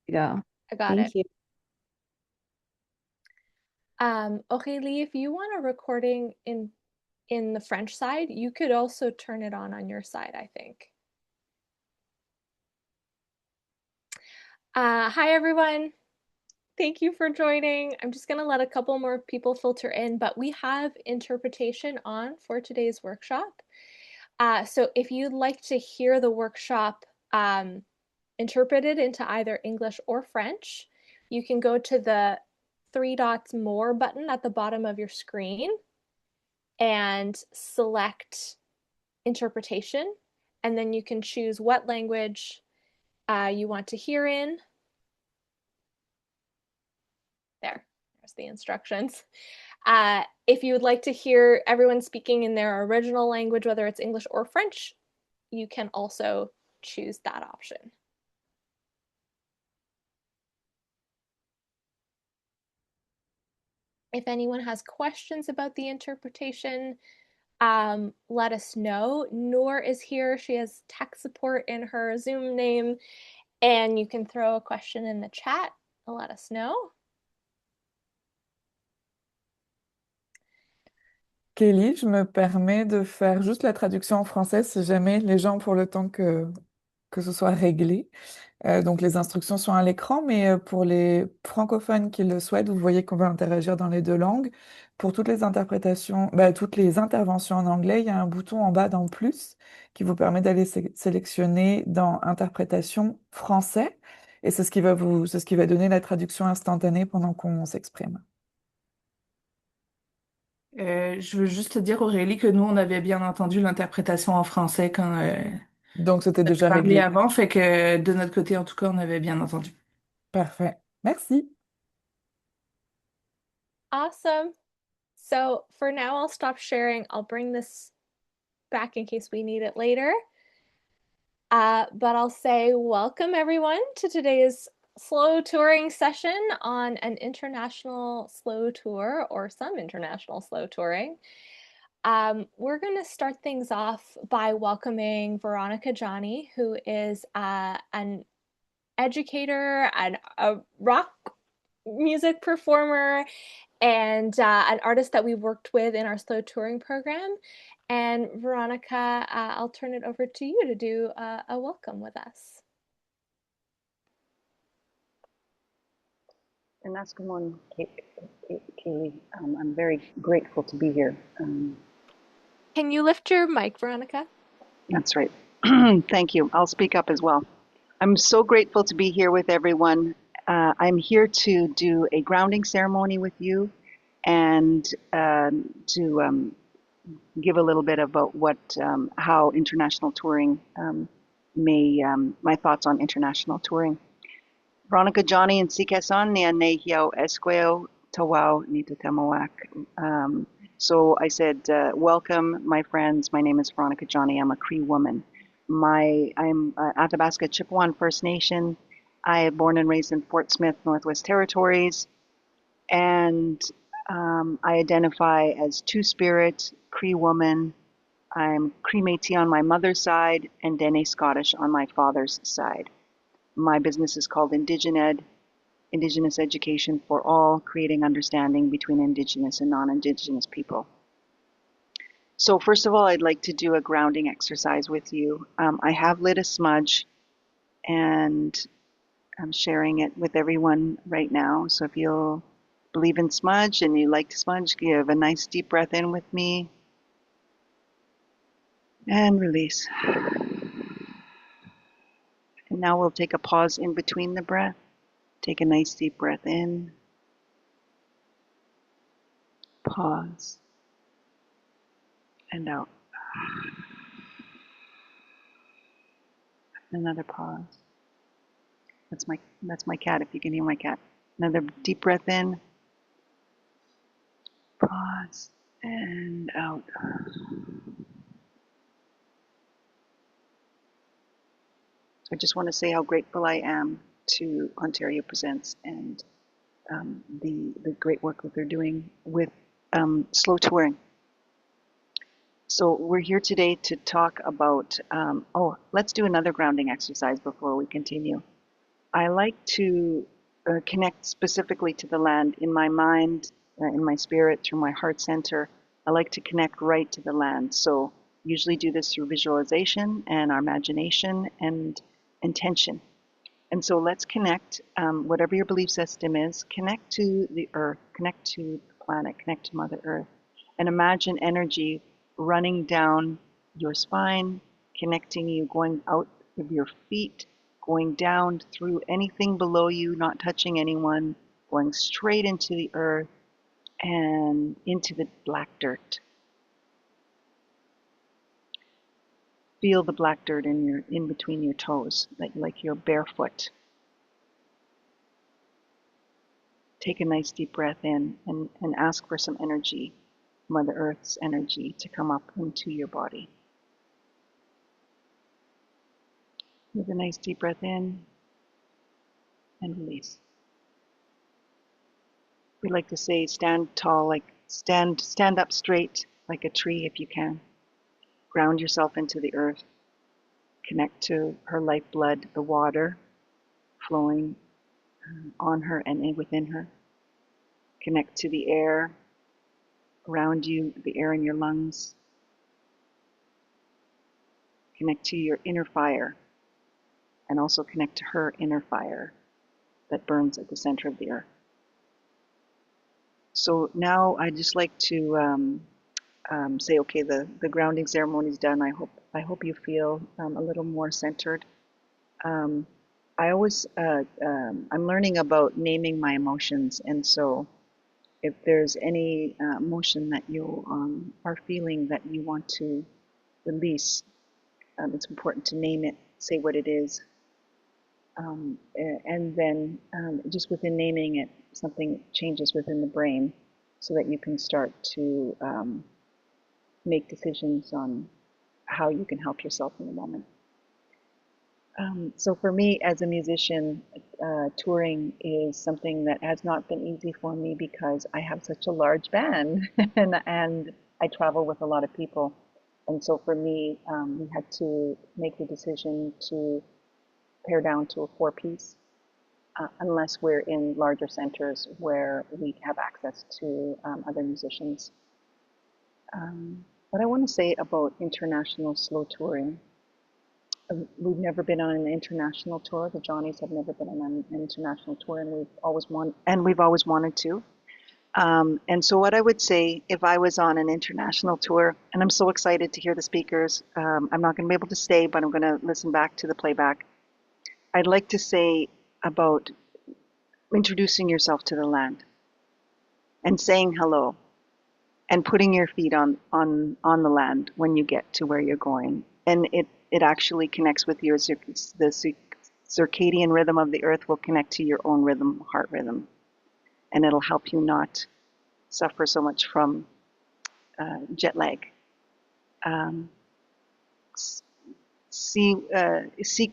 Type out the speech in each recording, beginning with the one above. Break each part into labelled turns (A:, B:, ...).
A: Yeah.
B: I got it.
A: Thank you.
B: Okay, Lee, if you want a recording in the French side, you could also turn it on your side, I think. Hi, everyone. Thank you for joining. I'm just going to let a couple more people filter in, but we have interpretation on for today's workshop. So if you'd like to hear the workshop interpreted into either English or French, you can go to the three dots more button at the bottom of your screen and select interpretation. And then you can choose what language you want to hear in. There's the instructions. If you would like to hear everyone speaking in their original language, whether it's English or French, you can also choose that option. If anyone has questions about the interpretation, let us know. Noor is here. She has tech support in her Zoom name, and you can throw a question in the chat and let us know.
C: Kelly, je me permets de faire juste la traduction en français si jamais les gens pour le temps que ce soit réglé. Donc les instructions sont à l'écran, mais pour les francophones qui le souhaitent, vous voyez qu'on va interagir dans les deux langues. Pour toutes les interprétations, toutes les interventions en anglais, il y a un bouton en bas dans plus qui vous permet d'aller sélectionner dans interprétation français. Et c'est ce qui va c'est ce qui va donner la traduction instantanée pendant qu'on s'exprime.
D: Je veux juste te dire, Aurélie, que nous, on avait bien entendu l'interprétation en français quand
C: Donc c'était
D: on avait
C: déjà
D: parlé
C: réglé.
D: avant, fait que de notre côté, en tout cas, on avait bien entendu.
C: Parfait. Merci.
B: Awesome. So for now, I'll stop sharing. I'll bring this back in case we need it later. But I'll say welcome everyone to today's slow touring session on an international slow tour or some international slow touring. We're going to start things off by welcoming Veronica Johnny, who is an educator and a rock music performer and an artist that we worked with in our slow touring program. And Veronica, I'll turn it over to you to do a welcome with us.
E: And that's good morning, Kaylee. I'm very grateful to be here.
B: Can you lift your mic, Veronica?
E: That's right. Thank you. I'll speak up as well. I'm so grateful to be here with everyone. I'm here to do a grounding ceremony with you and to give a little bit about how international touring my thoughts on international touring. Veronica Johnny and Sikeson Nia Nehiao Esqueo Tawau Nitatemoak. So I said, welcome, my friends. My name is Veronica Johnny. I'm a Cree woman. I'm Athabasca Chippewa First Nation. I am born and raised in Fort Smith, Northwest Territories. And I identify as Two-Spirit, Cree woman. I'm Cree Métis on my mother's side and Dene Scottish on my father's side. My business is called IndigenEd, Indigenous Education for All, creating understanding between Indigenous and non-Indigenous people. So first of all, I'd like to do a grounding exercise with you. I have lit a smudge and I'm sharing it with everyone right now. So if you'll believe in smudge and you like to smudge, give a nice deep breath in with me and release. And now we'll take a pause in between the breath. Take a nice deep breath in. Pause. And out. Another pause. That's my cat, if you can hear my cat. Another deep breath in. Pause. And out. So I just want to say how grateful I am to Ontario Presents and the great work that they're doing with slow touring. So we're here today to talk about, let's do another grounding exercise before we continue. I like to connect specifically to the land in my mind, in my spirit, through my heart center. I like to connect right to the land. So usually do this through visualization and our imagination and intention. And so let's connect, whatever your belief system is, connect to the earth, connect to the planet, connect to Mother Earth, and imagine energy running down your spine, connecting you, going out of your feet, going down through anything below you, not touching anyone, going straight into the earth and into the black dirt. Feel the black dirt in between your toes, like you're barefoot. Take a nice deep breath in and ask for some energy, Mother Earth's energy, to come up into your body. With a nice deep breath in and release. We like to say stand tall, like stand up straight like a tree if you can. Ground yourself into the earth. Connect to her lifeblood, the water flowing on her and within her. Connect to the air around you, the air in your lungs. Connect to your inner fire and also connect to her inner fire that burns at the center of the earth. So now I just like to say, okay, the grounding ceremony is done. I hope you feel a little more centered. I always I'm learning about naming my emotions, and so if there's any emotion that you are feeling that you want to release, it's important to name it, say what it is, and then just within naming it, something changes within the brain so that you can start to make decisions on how you can help yourself in the moment. So for me as a musician, touring is something that has not been easy for me because I have such a large band and I travel with a lot of people. And so for me, we had to make the decision to pare down to a 4-piece, unless we're in larger centers where we have access to other musicians. What I want to say about international slow touring, we've never been on an international tour. The Johnnies have never been on an international tour, and we've always wanted to. And so what I would say if I was on an international tour, and I'm so excited to hear the speakers, I'm not going to be able to stay, but I'm going to listen back to the playback. I'd like to say about introducing yourself to the land and saying hello and putting your feet on the land when you get to where you're going. And it actually connects with the circadian rhythm of the earth will connect to your own rhythm, heart rhythm. And it'll help you not suffer so much from jet lag. Seek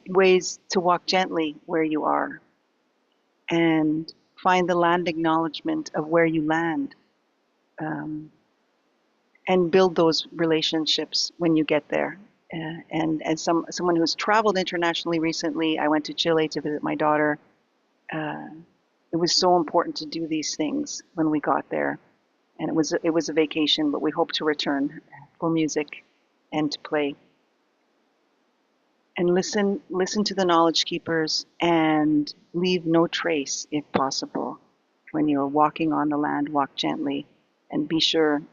E: ways to walk gently where you are and find the land acknowledgement of where you land, and build those relationships when you get there. And as someone who's traveled internationally recently, I went to Chile to visit my daughter. It was so important to do these things when we got there, and it was a vacation, but we hope to return for music and to play. And listen to the knowledge keepers and leave no trace if possible. When you're walking on the land, walk gently and be sure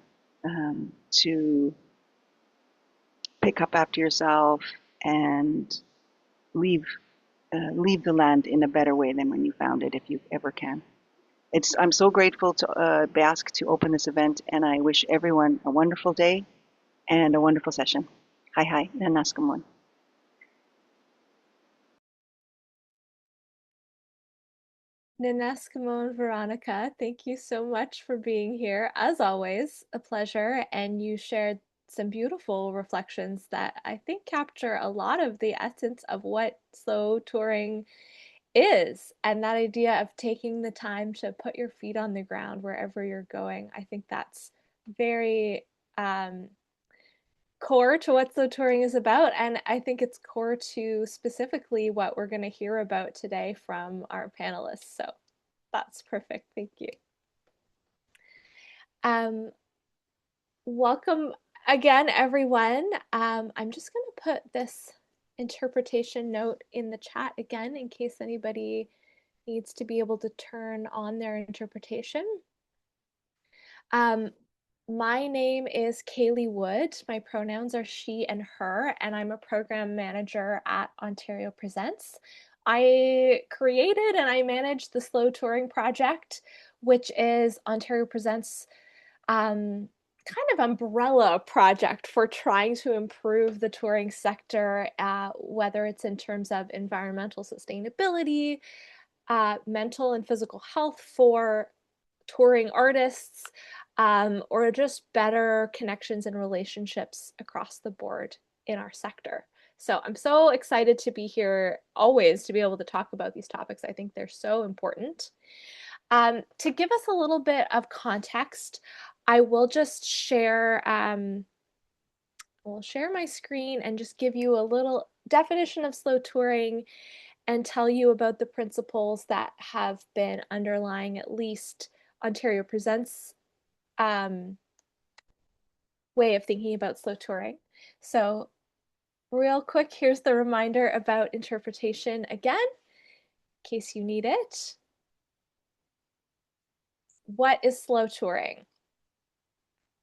E: to pick up after yourself and leave the land in a better way than when you found it, if you ever can. I'm so grateful to be asked to open this event, and I wish everyone a wonderful day and a wonderful session. Hi, Nanaskamon.
B: Nanaskimon Veronica, thank you so much for being here. As always, a pleasure. And you shared some beautiful reflections that I think capture a lot of the essence of what slow touring is. And that idea of taking the time to put your feet on the ground wherever you're going. I think that's very core to what slow touring is about, and I think it's core to specifically what we're going to hear about today from our panelists. So that's perfect. Thank you. Welcome again, everyone. I'm just going to put this interpretation note in the chat again in case anybody needs to be able to turn on their interpretation. My name is Kaylee Wood. My pronouns are she and her, and I'm a program manager at Ontario Presents. I created and I manage the Slow Touring Project, which is Ontario Presents' kind of umbrella project for trying to improve the touring sector, whether it's in terms of environmental sustainability, mental and physical health for touring artists, or just better connections and relationships across the board in our sector. So I'm so excited to be here always to be able to talk about these topics. I think they're so important. To give us a little bit of context, I will just share, we'll share my screen and just give you a little definition of slow touring and tell you about the principles that have been underlying at least Ontario Presents' way of thinking about slow touring. So real quick, here's the reminder about interpretation again, in case you need it. What is slow touring?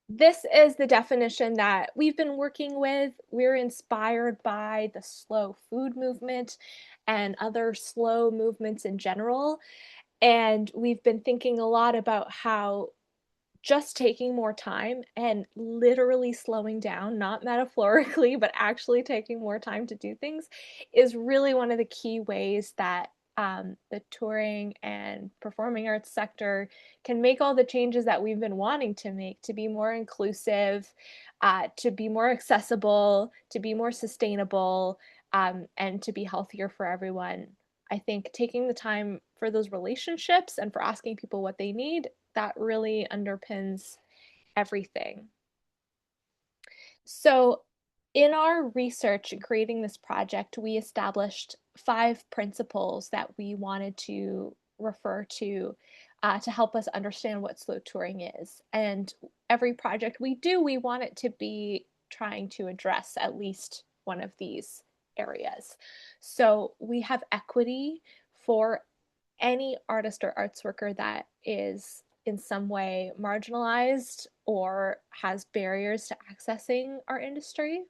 B: This is the definition that we've been working with. We're inspired by the slow food movement and other slow movements in general. And we've been thinking a lot about how just taking more time and literally slowing down, not metaphorically, but actually taking more time to do things is really one of the key ways that the touring and performing arts sector can make all the changes that we've been wanting to make to be more inclusive, to be more accessible, to be more sustainable, and to be healthier for everyone. I think taking the time for those relationships and for asking people what they need, that really underpins everything. So in our research in creating this project, we established 5 principles that we wanted to refer to help us understand what slow touring is. And every project we do, we want it to be trying to address at least one of these areas. So we have equity for any artist or arts worker that is in some way marginalized or has barriers to accessing our industry.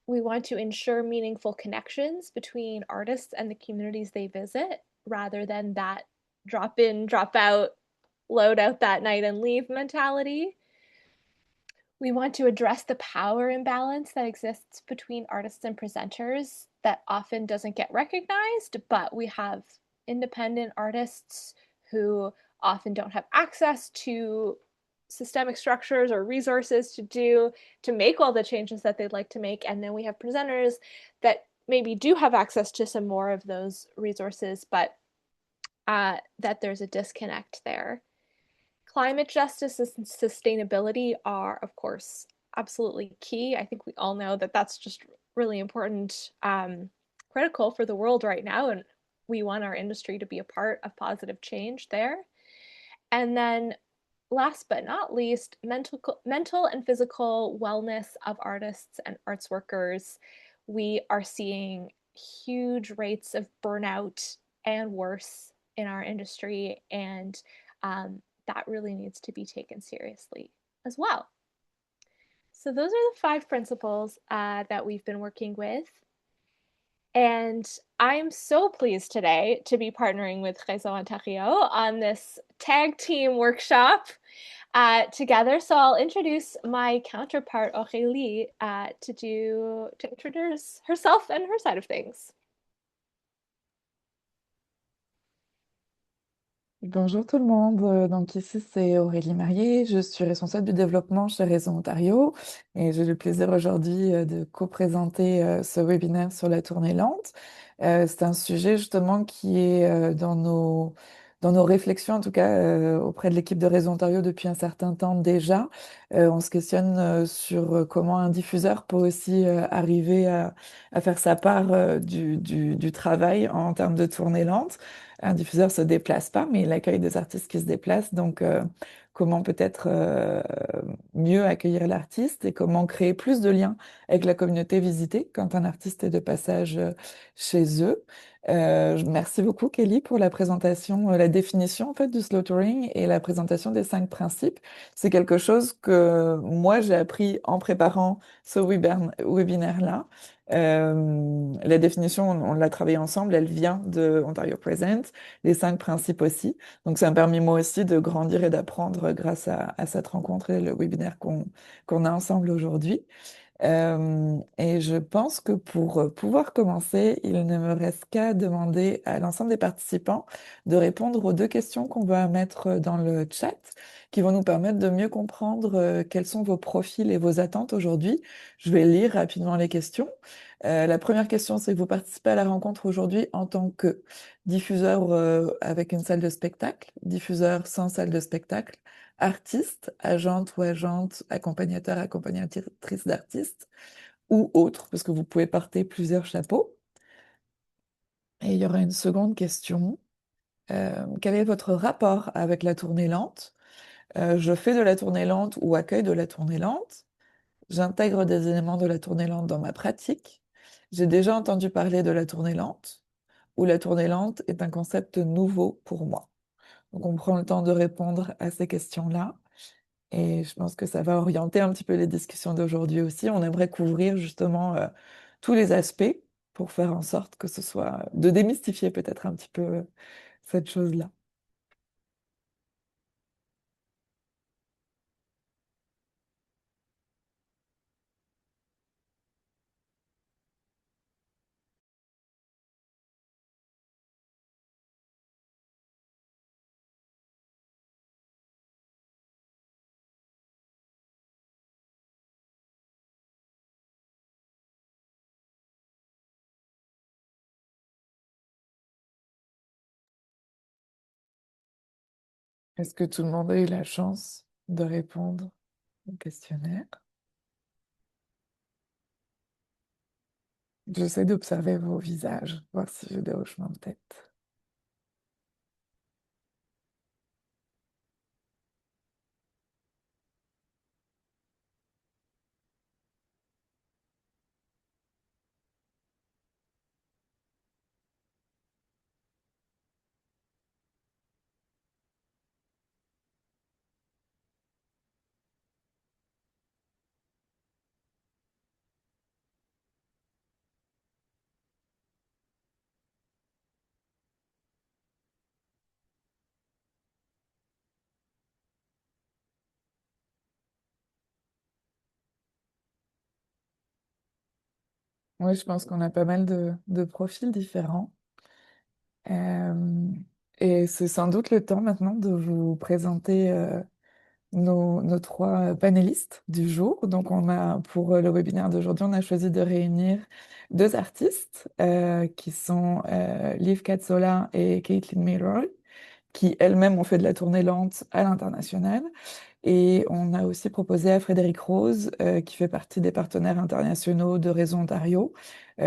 B: We want to ensure meaningful connections between artists and the communities they visit, rather than that drop in, drop out, load out that night and leave mentality. We want to address the power imbalance that exists between artists and presenters that often doesn't get recognized, but we have independent artists who often don't have access to systemic structures or resources to make all the changes that they'd like to make. And then we have presenters that maybe do have access to some more of those resources, but that there's a disconnect there. Climate justice and sustainability are, of course, absolutely key. I think we all know that that's just really important, critical for the world right now, and we want our industry to be a part of positive change there. And then last but not least, mental and physical wellness of artists and arts workers. We are seeing huge rates of burnout and worse in our industry, and that really needs to be taken seriously as well. So those are the 5 principles that we've been working with. And I'm so pleased today to be partnering with Réseau Ontario on this tag team workshop together. So I'll introduce my counterpart, Aurélie, to introduce herself and her side of things.
C: Bonjour tout le monde, donc ici c'est Aurélie Marié, je suis responsable du développement chez Réseau Ontario et j'ai le plaisir aujourd'hui de co-présenter ce webinaire sur la tournée Lente. C'est un sujet justement qui est dans dans nos réflexions, en tout cas auprès de l'équipe de Réseau Ontario depuis un certain temps déjà, on se questionne sur comment un diffuseur peut aussi arriver à faire sa part du travail en termes de tournée lente. Un diffuseur se déplace pas, mais il accueille des artistes qui se déplacent. Donc, comment peut-être mieux accueillir l'artiste et comment créer plus de liens avec la communauté visitée quand un artiste est de passage chez eux. Merci beaucoup, Kelly, pour la présentation, la définition en fait du slow touring et la présentation des 5 principes. C'est quelque chose que moi j'ai appris en préparant ce webinaire-là. La définition, on l'a travaillé ensemble, elle vient de Ontario Present, les 5 principes aussi. Donc ça m'a permis moi aussi de grandir et d'apprendre grâce à cette rencontre et le webinaire qu'on a ensemble aujourd'hui. Et je pense que pour pouvoir commencer, il ne me reste qu'à demander à l'ensemble des participants de répondre aux 2 questions qu'on va mettre dans le chat, qui vont nous permettre de mieux comprendre quels sont vos profils et vos attentes aujourd'hui. Je vais lire rapidement les questions. La première question, c'est que vous participez à la rencontre aujourd'hui en tant que diffuseur avec une salle de spectacle, diffuseur sans salle de spectacle, artiste, agente ou agente, accompagnateur, accompagnatrice d'artistes ou autre, parce que vous pouvez porter plusieurs chapeaux. Et il y aura une seconde question. Quel est votre rapport avec la tournée lente? Je fais de la tournée lente ou accueille de la tournée lente. J'intègre des éléments de la tournée lente dans ma pratique. J'ai déjà entendu parler de la tournée lente ou la tournée lente est un concept nouveau pour moi. Donc on prend le temps de répondre à ces questions-là. Et je pense que ça va orienter un petit peu les discussions d'aujourd'hui aussi. On aimerait couvrir justement tous les aspects pour faire en sorte que ce soit de démystifier peut-être un petit peu cette chose-là. Est-ce que tout le monde a eu la chance de répondre au questionnaire? J'essaie d'observer vos visages, voir si j'ai des hochements de tête. Oui, je pense qu'on a pas mal de profils différents. Euh, et c'est sans doute le temps maintenant de vous présenter nos 3 panélistes du jour. Donc, on a, pour le webinaire d'aujourd'hui, on a choisi de réunir 2 artistes qui sont Liv Cazzola et Kaitlin Milroy, qui elles-mêmes ont fait de la tournée lente à l'international. Et on a aussi proposé à Frédéric Roz, qui fait partie des partenaires internationaux de Réseau Ontario,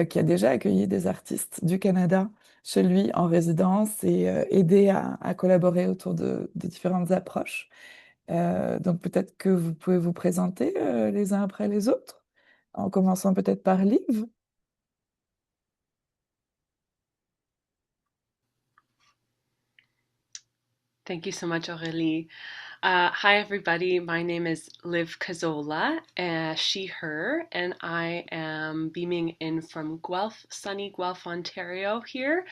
C: qui a déjà accueilli des artistes du Canada chez lui en résidence et aidé à collaborer autour de différentes approches. Donc peut-être que vous pouvez vous présenter les uns après les autres, en commençant peut-être par Liv.
A: Thank you so much, Aurélie. Hi, everybody. My name is Liv Cazzola, she, her, and I am beaming in from Guelph, sunny Guelph, Ontario here.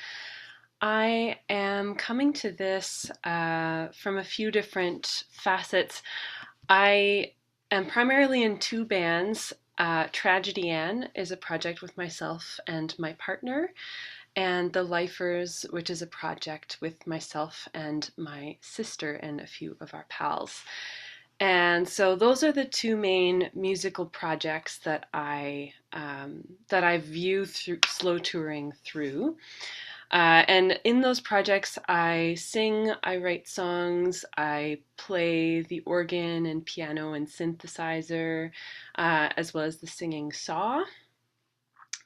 A: I am coming to this from a few different facets. I am primarily in 2 bands. Tragedy Ann is a project with myself and my partner, and The Lifers, which is a project with myself and my sister and a few of our pals. And so those are the 2 main musical projects that I view through slow touring through. And in those projects, I sing, I write songs, I play the organ and piano and synthesizer, as well as the singing saw.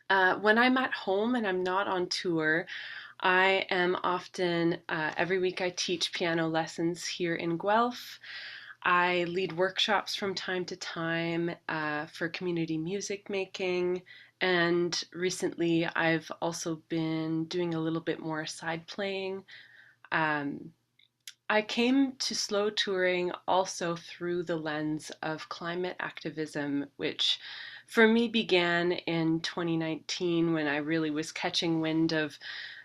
A: When I'm at home and I'm not on tour, I am often, every week I teach piano lessons here in Guelph. I lead workshops from time to time for community music making. And recently, I've also been doing a little bit more side playing. Um, I came to slow touring also through the lens of climate activism, which for me began in 2019 when I really was catching wind of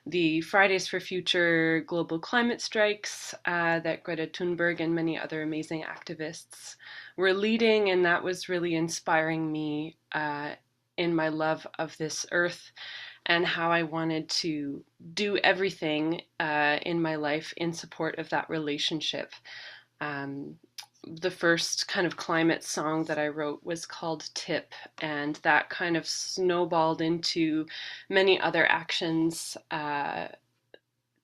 A: the Fridays for Future global climate strikes that Greta Thunberg and many other amazing activists were leading, and that was really inspiring me in my love of this earth and how I wanted to do everything in my life in support of that relationship. Um, the first kind of climate song that I wrote was called Tip, and that kind of snowballed into many other actions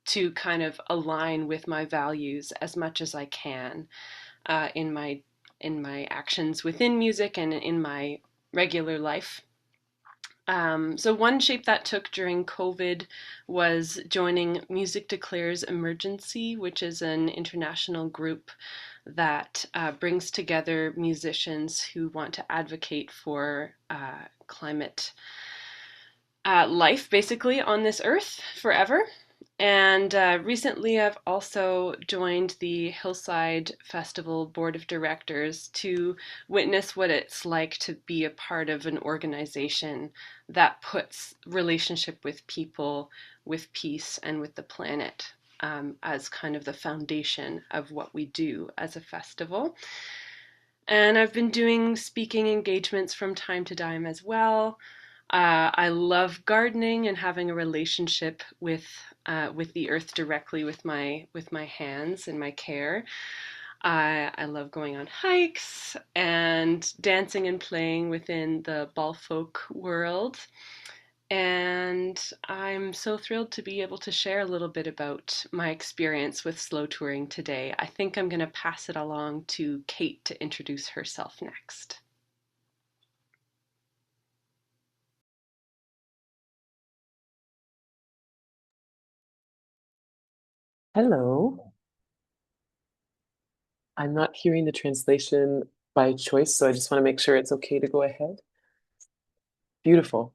A: to kind of align with my values as much as I can in my actions within music and in my regular life. So one shape that took during COVID was joining Music Declares Emergency, which is an international group that brings together musicians who want to advocate for climate life, basically, on this earth forever. And recently, I've also joined the Hillside Festival Board of Directors to witness what it's like to be a part of an organization that puts relationship with people, with peace, and with the planet as kind of the foundation of what we do as a festival. And I've been doing speaking engagements from time to time as well. I love gardening and having a relationship with the earth directly with my hands and my care. I love going on hikes and dancing and playing within the ball folk world. And I'm so thrilled to be able to share a little bit about my experience with slow touring today. I think I'm going to pass it along to Kate to introduce herself next.
F: Hello. I'm not hearing the translation by choice, so I just want to make sure it's okay to go ahead. Beautiful.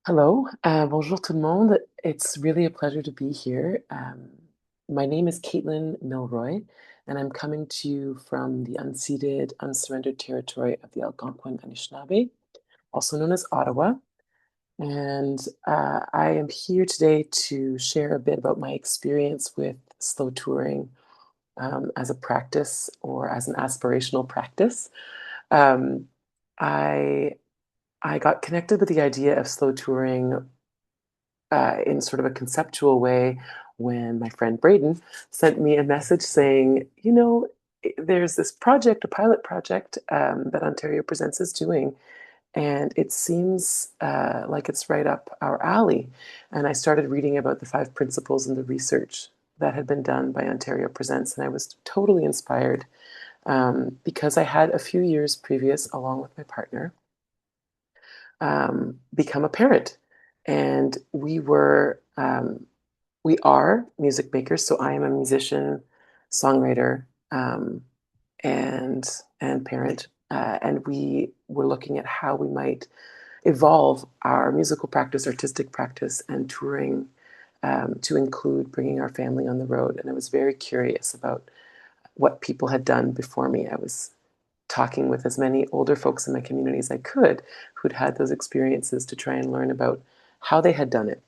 F: Hello. Bonjour tout le monde. It's really a pleasure to be here. My name is Kaitlin Milroy, and I'm coming to you from the unceded, unsurrendered territory of the Algonquin Anishinaabe, also known as Ottawa. And I am here today to share a bit about my experience with slow touring as a practice or as an aspirational practice. Um, I I got connected with the idea of slow touring in sort of a conceptual way when my friend Braden sent me a message saying, you know, there's this project, a pilot project that Ontario Presents is doing, and it seems like it's right up our alley. And I started reading about the 5 principles and the research that had been done by Ontario Presents, and I was totally inspired because I had a few years previous, along with my partner, become a parent. And we are music makers. So I am a musician, songwriter, and parent. And we were looking at how we might evolve our musical practice, artistic practice, and touring to include bringing our family on the road. And I was very curious about what people had done before me. I was talking with as many older folks in my community as I could who'd had those experiences to try and learn about how they had done it.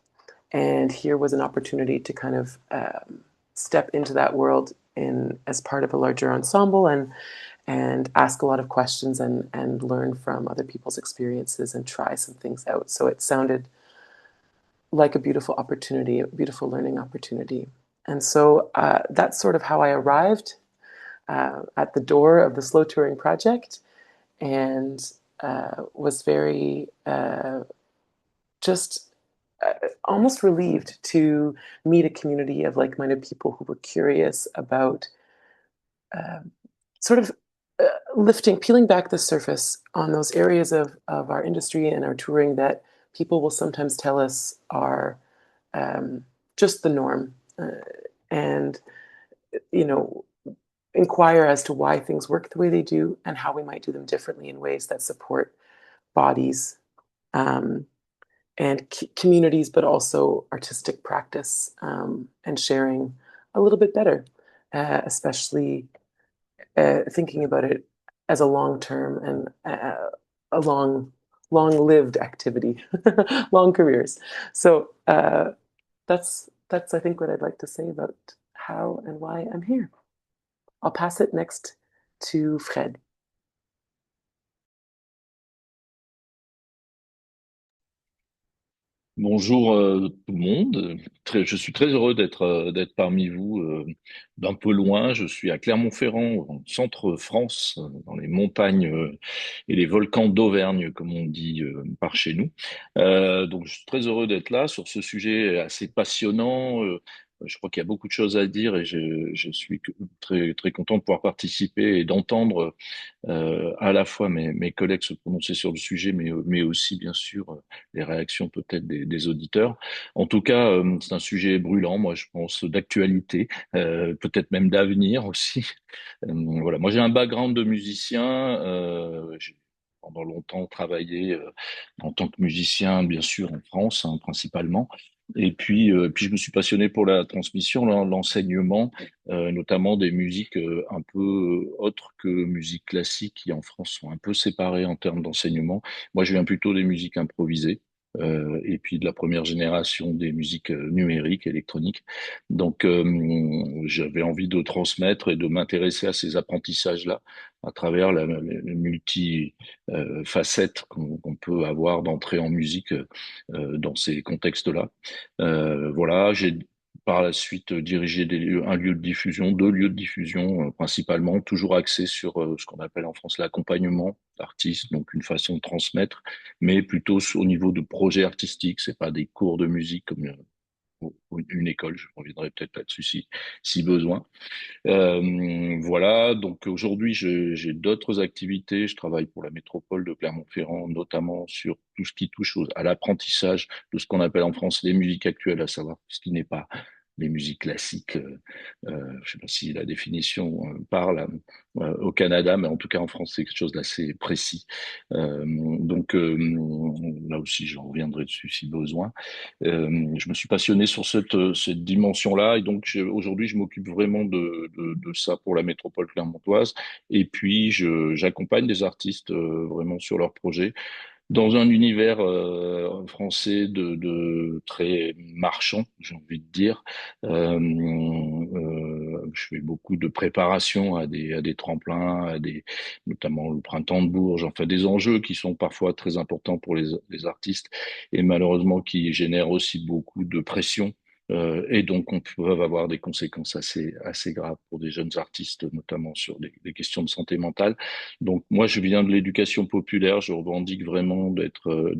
F: And here was an opportunity to kind of step into that world as part of a larger ensemble and ask a lot of questions and learn from other people's experiences and try some things out. So it sounded like a beautiful opportunity, a beautiful learning opportunity. And so that's sort of how I arrived at the door of the slow touring project, and was very just almost relieved to meet a community of like-minded people who were curious about sort of peeling back the surface on those areas of our industry and our touring that people will sometimes tell us are just the norm, and inquire as to why things work the way they do and how we might do them differently in ways that support bodies, and communities, but also artistic practice, and sharing a little bit better, especially thinking about it as a long-term and a long-lived activity, long careers. So that's I think what I'd like to say about how and why I'm here. I'll pass it next to Fred.
G: Bonjour tout le monde. Je suis très heureux d'être parmi vous d'un peu loin. Je suis à Clermont-Ferrand, en centre France, dans les montagnes et les volcans d'Auvergne, comme on dit par chez nous. Donc je suis très heureux d'être là sur ce sujet assez passionnant. Je crois qu'il y a beaucoup de choses à dire et je suis très, très content de pouvoir participer et d'entendre à la fois mes collègues se prononcer sur le sujet, mais aussi, bien sûr, les réactions peut-être des auditeurs. En tout cas, c'est un sujet brûlant, moi, je pense, d'actualité, peut-être même d'avenir aussi. Voilà, moi, j'ai un background de musicien. J'ai pendant longtemps travaillé en tant que musicien, bien sûr, en France, hein, principalement. Et puis je me suis passionné pour la transmission, l'enseignement, notamment des musiques un peu autres que musique classique, qui en France sont un peu séparées en termes d'enseignement. Moi, je viens plutôt des musiques improvisées. Et puis de la première génération des musiques numériques, électroniques. Donc, j'avais envie de transmettre et de m'intéresser à ces apprentissages-là à travers les multi-facettes qu'on peut avoir d'entrée en musique dans ces contextes-là. Voilà, j'ai par la suite dirigé un lieu de diffusion, deux lieux de diffusion principalement, toujours axés sur ce qu'on appelle en France l'accompagnement d'artistes, donc une façon de transmettre, mais plutôt au niveau de projets artistiques. C'est pas des cours de musique comme une école. Je reviendrai peut-être là-dessus si besoin. Voilà, donc aujourd'hui j'ai d'autres activités. Je travaille pour la métropole de Clermont-Ferrand, notamment sur tout ce qui touche à l'apprentissage de ce qu'on appelle en France les musiques actuelles, à savoir ce qui n'est pas les musiques classiques. Je ne sais pas si la définition parle au Canada, mais en tout cas en France c'est quelque chose d'assez précis. Donc là aussi j'en reviendrai dessus si besoin. Je me suis passionné sur cette dimension-là et donc aujourd'hui je m'occupe vraiment de ça pour la métropole clermontoise et puis j'accompagne des artistes vraiment sur leurs projets dans un univers français de très marchand, j'ai envie de dire. Je fais beaucoup de préparation à des tremplins, notamment le printemps de Bourges, enfin des enjeux qui sont parfois très importants pour les artistes et malheureusement qui génèrent aussi beaucoup de pression. Et donc, on peut avoir des conséquences assez graves pour des jeunes artistes, notamment sur des questions de santé mentale. Donc moi, je viens de l'éducation populaire. Je revendique vraiment d'être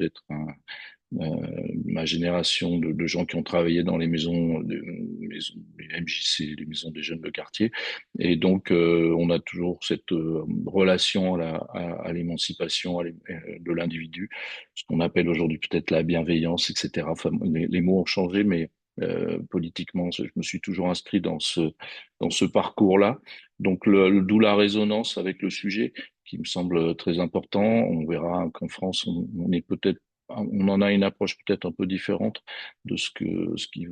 G: ma génération de gens qui ont travaillé dans les les MJC, les maisons des jeunes de quartier. Et donc, on a toujours cette relation à l'émancipation de l'individu, ce qu'on appelle aujourd'hui peut-être la bienveillance, etc. Enfin, les mots ont changé, mais politiquement, je me suis toujours inscrit dans ce parcours-là. Donc, d'où la résonance avec le sujet qui me semble très important. On verra qu'en France, on en a une approche peut-être un peu différente de ce qui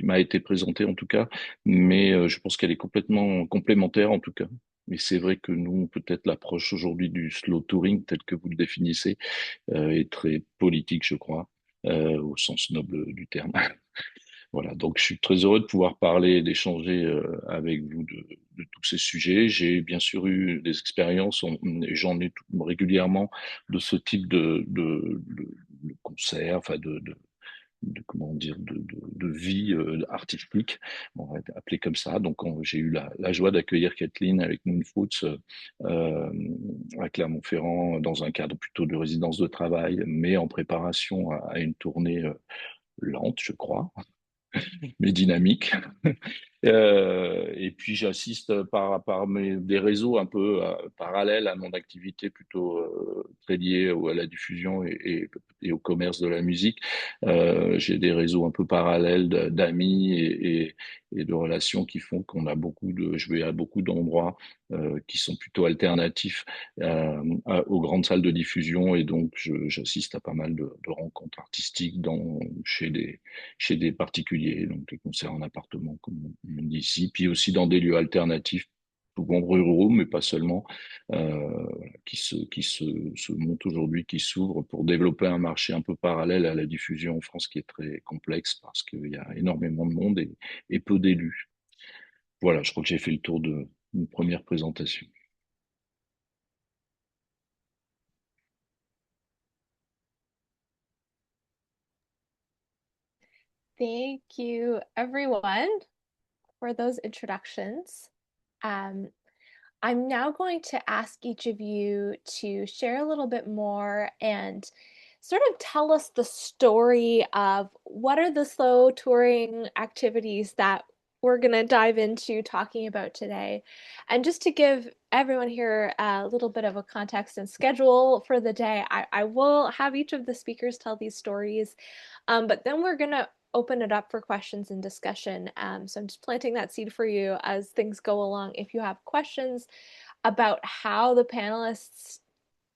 G: m'a été présenté en tout cas, mais je pense qu'elle est complètement complémentaire en tout cas. Et c'est vrai que nous, peut-être l'approche aujourd'hui du slow touring, tel que vous le définissez, est très politique, je crois, au sens noble du terme. Voilà, donc je suis très heureux de pouvoir parler et d'échanger avec vous de tous ces sujets. J'ai bien sûr eu des expériences, j'en ai régulièrement de ce type de concert, enfin comment dire, de vie artistique, on va appeler comme ça. Donc j'ai eu la joie d'accueillir Kaitlin avec Moonfruits à Clermont-Ferrand dans un cadre plutôt de résidence de travail, mais en préparation à une tournée lente, je crois, mais dynamique. Et puis j'assiste des réseaux un peu parallèles à mon activité, plutôt très liée à la diffusion et au commerce de la musique. J'ai des réseaux un peu parallèles d'amis et de relations qui font qu'on a je vais à beaucoup d'endroits qui sont plutôt alternatifs aux grandes salles de diffusion, et donc j'assiste à pas mal de rencontres artistiques chez des particuliers, donc des concerts en appartement, comme on dit ici, puis aussi dans des lieux alternatifs, souvent ruraux, mais pas seulement, qui se montent aujourd'hui, qui s'ouvrent pour développer un marché un peu parallèle à la diffusion en France, qui est très complexe parce qu'il y a énormément de monde et peu d'élus. Voilà, je crois que j'ai fait le tour de une première présentation.
B: Thank you, everyone, for those introductions. I'm now going to ask each of you to share a little bit more and sort of tell us the story of what are the slow touring activities that we're going to dive into talking about today. And just to give everyone here a little bit of a context and schedule for the day, I will have each of the speakers tell these stories, but then we're going to open it up for questions and discussion. So I'm just planting that seed for you as things go along. If you have questions about how the panelists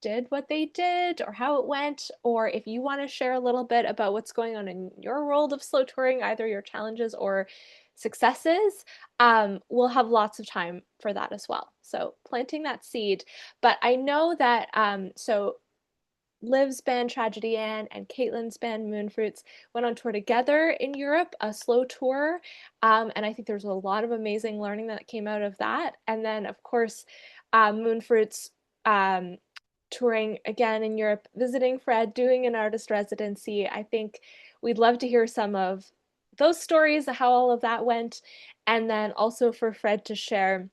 B: did what they did or how it went, or if you want to share a little bit about what's going on in your world of slow touring, either your challenges or successes, we'll have lots of time for that as well. So planting that seed. But I know that so Liv's band Tragedy Ann and Caitlin's band Moonfruits went on tour together in Europe, a slow tour. And I think there's a lot of amazing learning that came out of that. And then, of course, Moonfruits touring again in Europe, visiting Fred, doing an artist residency. I think we'd love to hear some of those stories, how all of that went. And then also for Fred to share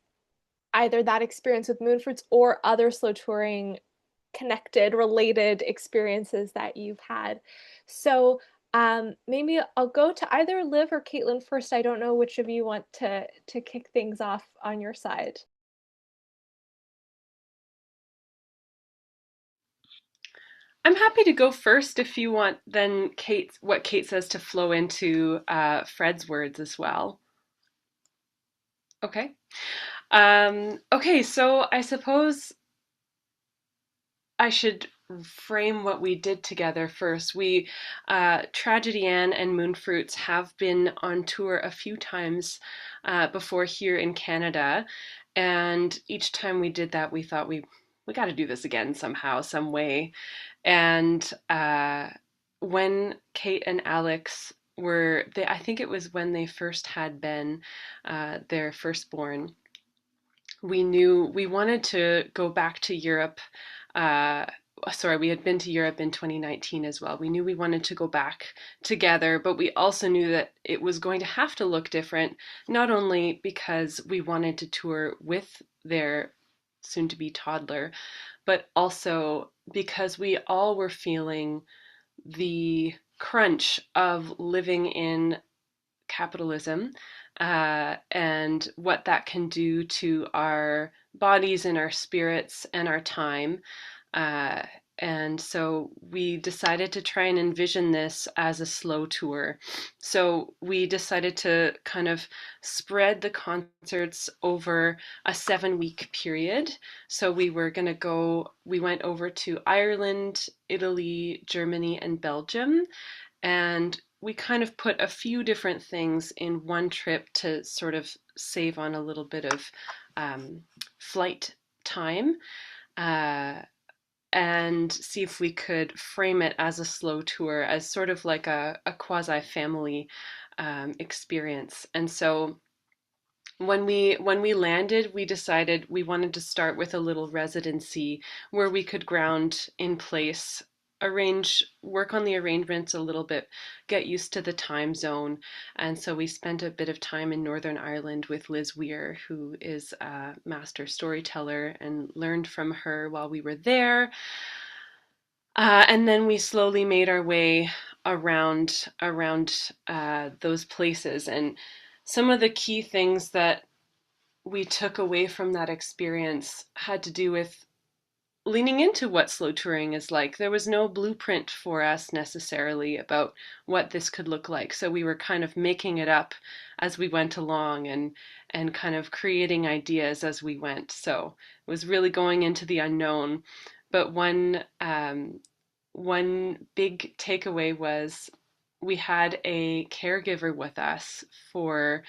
B: either that experience with Moonfruits or other slow touring connected, related experiences that you've had. So maybe I'll go to either Liv or Kaitlin first. I don't know which of you want to kick things off on your side.
A: I'm happy to go first if you want then what Kate says to flow into Fred's words as well. Okay. Okay, so I suppose I should frame what we did together first. Tragedy Ann and Moonfruits have been on tour a few times before here in Canada, and each time we did that, we thought we got to do this again somehow, some way. And when Kate and Alex I think it was when they first had Ben, their firstborn, we knew we wanted to go back to Europe. We had been to Europe in 2019 as well. We knew we wanted to go back together, but we also knew that it was going to have to look different, not only because we wanted to tour with their soon to be toddler, but also because we all were feeling the crunch of living in capitalism, and what that can do to our bodies and our spirits and our time. Uh, and so we decided to try and envision this as a slow tour. So we decided to kind of spread the concerts over a 7-week period. So we went over to Ireland, Italy, Germany, and Belgium. And we kind of put a few different things in one trip to sort of save on a little bit of flight time, and see if we could frame it as a slow tour, as sort of like a quasi-family experience. And so when we landed, we decided we wanted to start with a little residency where we could ground in place, work on the arrangements a little bit, get used to the time zone. And so we spent a bit of time in Northern Ireland with Liz Weir, who is a master storyteller, and learned from her while we were there. And then we slowly made our way around those places. And some of the key things that we took away from that experience had to do with leaning into what slow touring is like. There was no blueprint for us necessarily about what this could look like. So we were kind of making it up as we went along and kind of creating ideas as we went. So it was really going into the unknown. But one big takeaway was we had a caregiver with us for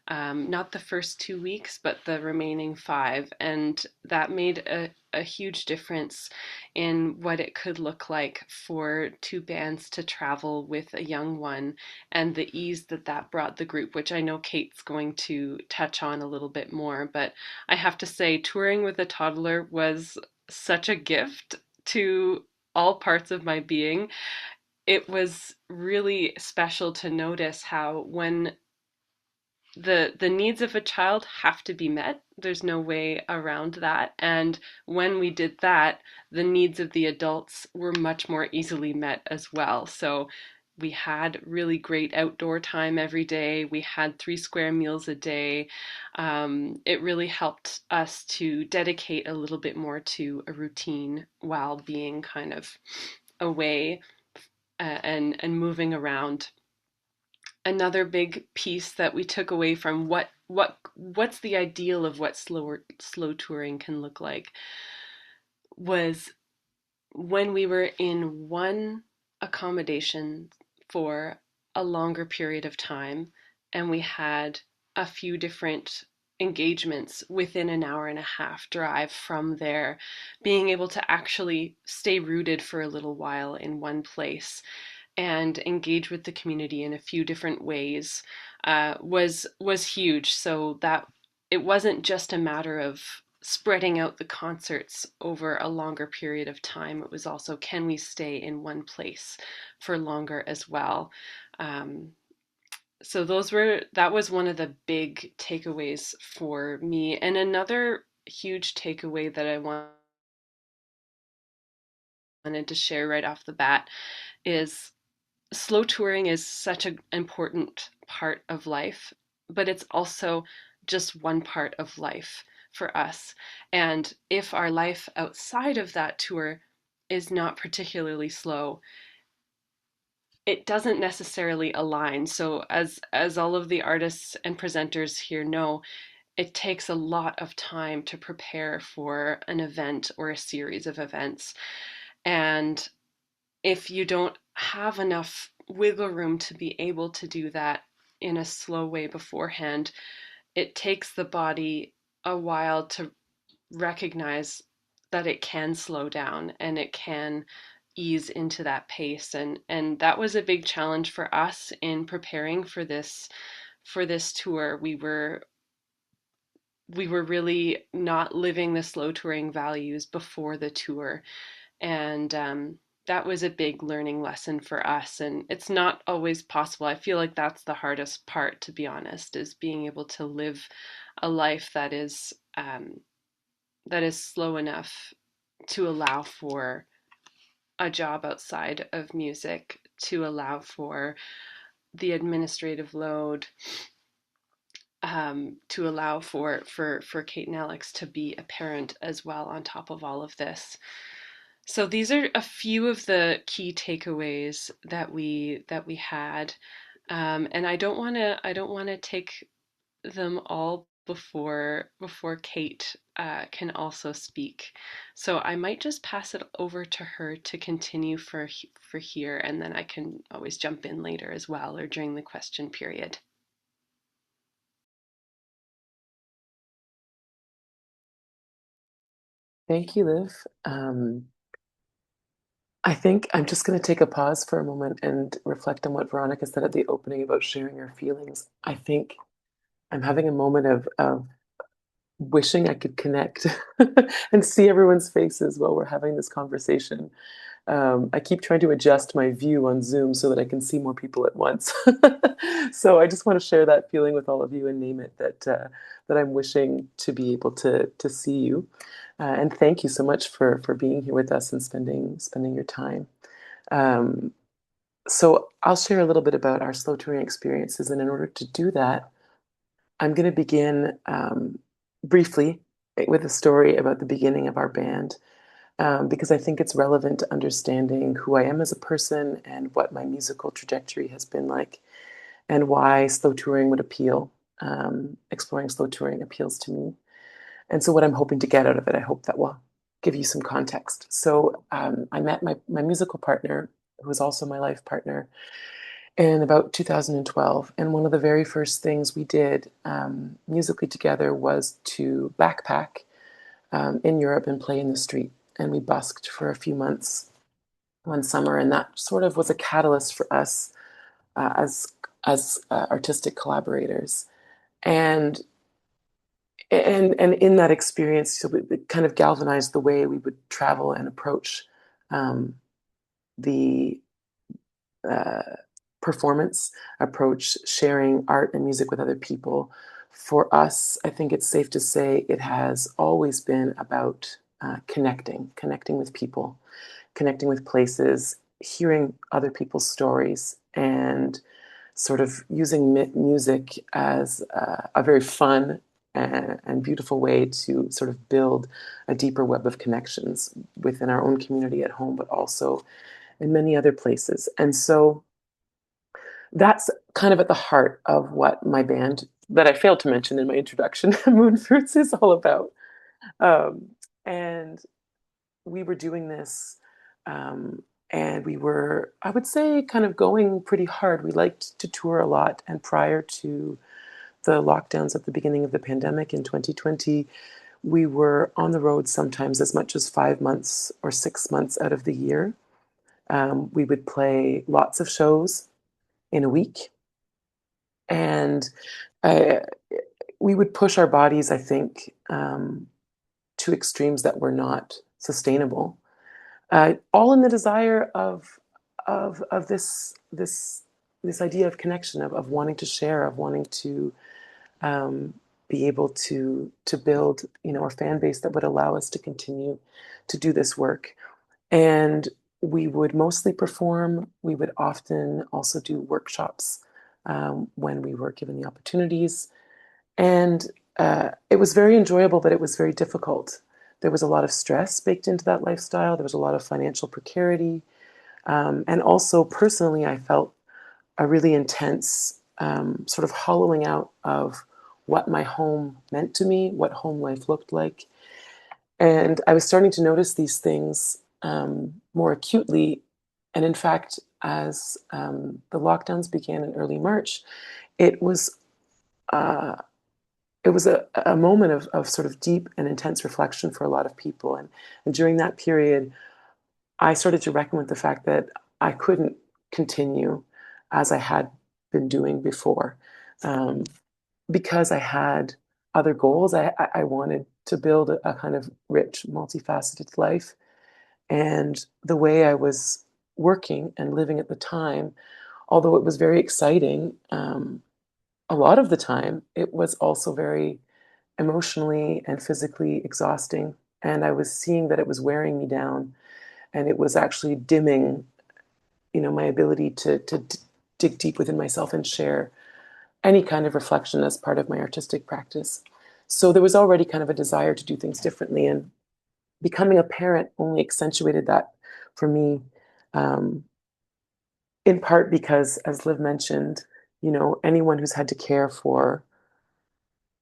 A: not the first 2 weeks, but the remaining five. And that made a huge difference in what it could look like for two bands to travel with a young one and the ease that that brought the group, which I know Kate's going to touch on a little bit more. But I have to say, touring with a toddler was such a gift to all parts of my being. It was really special to notice how when the needs of a child have to be met. There's no way around that. And when we did that, the needs of the adults were much more easily met as well. So we had really great outdoor time every day. We had 3 square meals a day. It really helped us to dedicate a little bit more to a routine while being kind of away and moving around. Another big piece that we took away from what's the ideal of what slow touring can look like was when we were in one accommodation for a longer period of time and we had a few different engagements within an hour and a half drive from there, being able to actually stay rooted for a little while in one place and engage with the community in a few different ways was huge. So that it wasn't just a matter of spreading out the concerts over a longer period of time. It was also, can we stay in one place for longer as well? So that was one of the big takeaways for me. And another huge takeaway that I wanted to share right off the bat is slow touring is such an important part of life, but it's also just one part of life for us. And if our life outside of that tour is not particularly slow, it doesn't necessarily align. So as all of the artists and presenters here know, it takes a lot of time to prepare for an event or a series of events. And if you don't have enough wiggle room to be able to do that in a slow way beforehand, it takes the body a while to recognize that it can slow down and it can ease into that pace. And that was a big challenge for us in preparing for this tour. We were really not living the slow touring values before the tour. And that was a big learning lesson for us. And it's not always possible. I feel like that's the hardest part, to be honest, is being able to live a life that is slow enough to allow for a job outside of music, to allow for the administrative load, to allow for Kate and Alex to be a parent as well on top of all of this. So these are a few of the key takeaways that we had, and I don't want to take them all before Kate can also speak. So I might just pass it over to her to continue for here, and then I can always jump in later as well or during the question period.
F: Thank you, Liv. I think I'm just going to take a pause for a moment and reflect on what Veronica said at the opening about sharing your feelings. I think I'm having a moment of wishing I could connect and see everyone's faces while we're having this conversation. I keep trying to adjust my view on Zoom so that I can see more people at once. So I just want to share that feeling with all of you and name it that I'm wishing to be able to see you. And thank you so much for being here with us and spending your time. So I'll share a little bit about our slow touring experiences. And in order to do that, I'm going to begin briefly with a story about the beginning of our band, because I think it's relevant to understanding who I am as a person and what my musical trajectory has been like, and why slow touring would appeal. Exploring slow touring appeals to me. And so what I'm hoping to get out of it, I hope that will give you some context. So I met my musical partner, who was also my life partner, in about 2012. And one of the very first things we did musically together was to backpack in Europe and play in the street. And we busked for a few months one summer, and that sort of was a catalyst for us as artistic collaborators. And in that experience, so it kind of galvanized the way we would travel and approach the performance, approach sharing art and music with other people. For us, I think it's safe to say it has always been about connecting with people, connecting with places, hearing other people's stories, and sort of using music as a very fun and beautiful way to sort of build a deeper web of connections within our own community at home, but also in many other places. And so that's kind of at the heart of what my band, that I failed to mention in my introduction, Moonfruits, is all about. And we were doing this, and we were, I would say, kind of going pretty hard. We liked to tour a lot, and prior to the lockdowns at the beginning of the pandemic in 2020, we were on the road sometimes as much as 5 months or 6 months out of the year. We would play lots of shows in a week, and we would push our bodies, I think, to extremes that were not sustainable. All in the desire of this idea of connection, of wanting to share, of wanting to be able to build, a fan base that would allow us to continue to do this work. And we would mostly perform. We would often also do workshops when we were given the opportunities. And it was very enjoyable, but it was very difficult. There was a lot of stress baked into that lifestyle. There was a lot of financial precarity. And also personally, I felt a really intense sort of hollowing out of what my home meant to me, what home life looked like. And I was starting to notice these things more acutely. And in fact, as the lockdowns began in early March, it was a moment of sort of deep and intense reflection for a lot of people. And during that period, I started to reckon with the fact that I couldn't continue as I had been doing before, because I had other goals. I wanted to build a kind of rich, multifaceted life. And the way I was working and living at the time, although it was very exciting, a lot of the time it was also very emotionally and physically exhausting. And I was seeing that it was wearing me down, and it was actually dimming, my ability to dig deep within myself and share any kind of reflection as part of my artistic practice. So there was already kind of a desire to do things differently, and becoming a parent only accentuated that for me, in part because, as Liv mentioned, anyone who's had to care for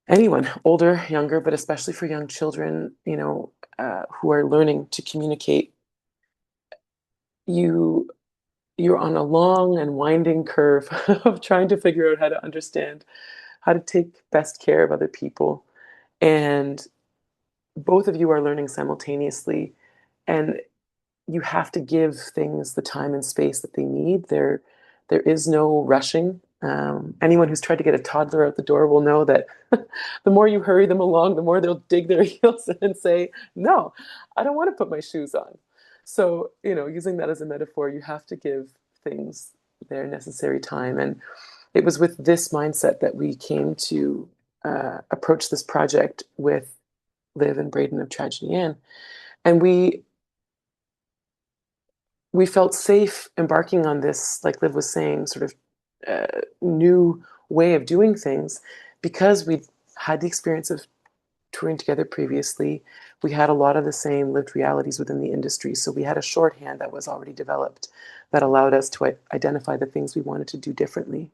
F: anyone, older, younger, but especially for young children, who are learning to communicate, you're on a long and winding curve of trying to figure out how to understand, how to take best care of other people. And both of you are learning simultaneously, and you have to give things the time and space that they need. There is no rushing. Anyone who's tried to get a toddler out the door will know that the more you hurry them along, the more they'll dig their heels in and say, no, I don't want to put my shoes on. So, using that as a metaphor, you have to give things their necessary time. And it was with this mindset that we came to approach this project with Liv and Braden of Tragedy Ann. And we felt safe embarking on this, like Liv was saying, sort of new way of doing things, because we'd had the experience of touring together previously. We had a lot of the same lived realities within the industry. So we had a shorthand that was already developed that allowed us to identify the things we wanted to do differently.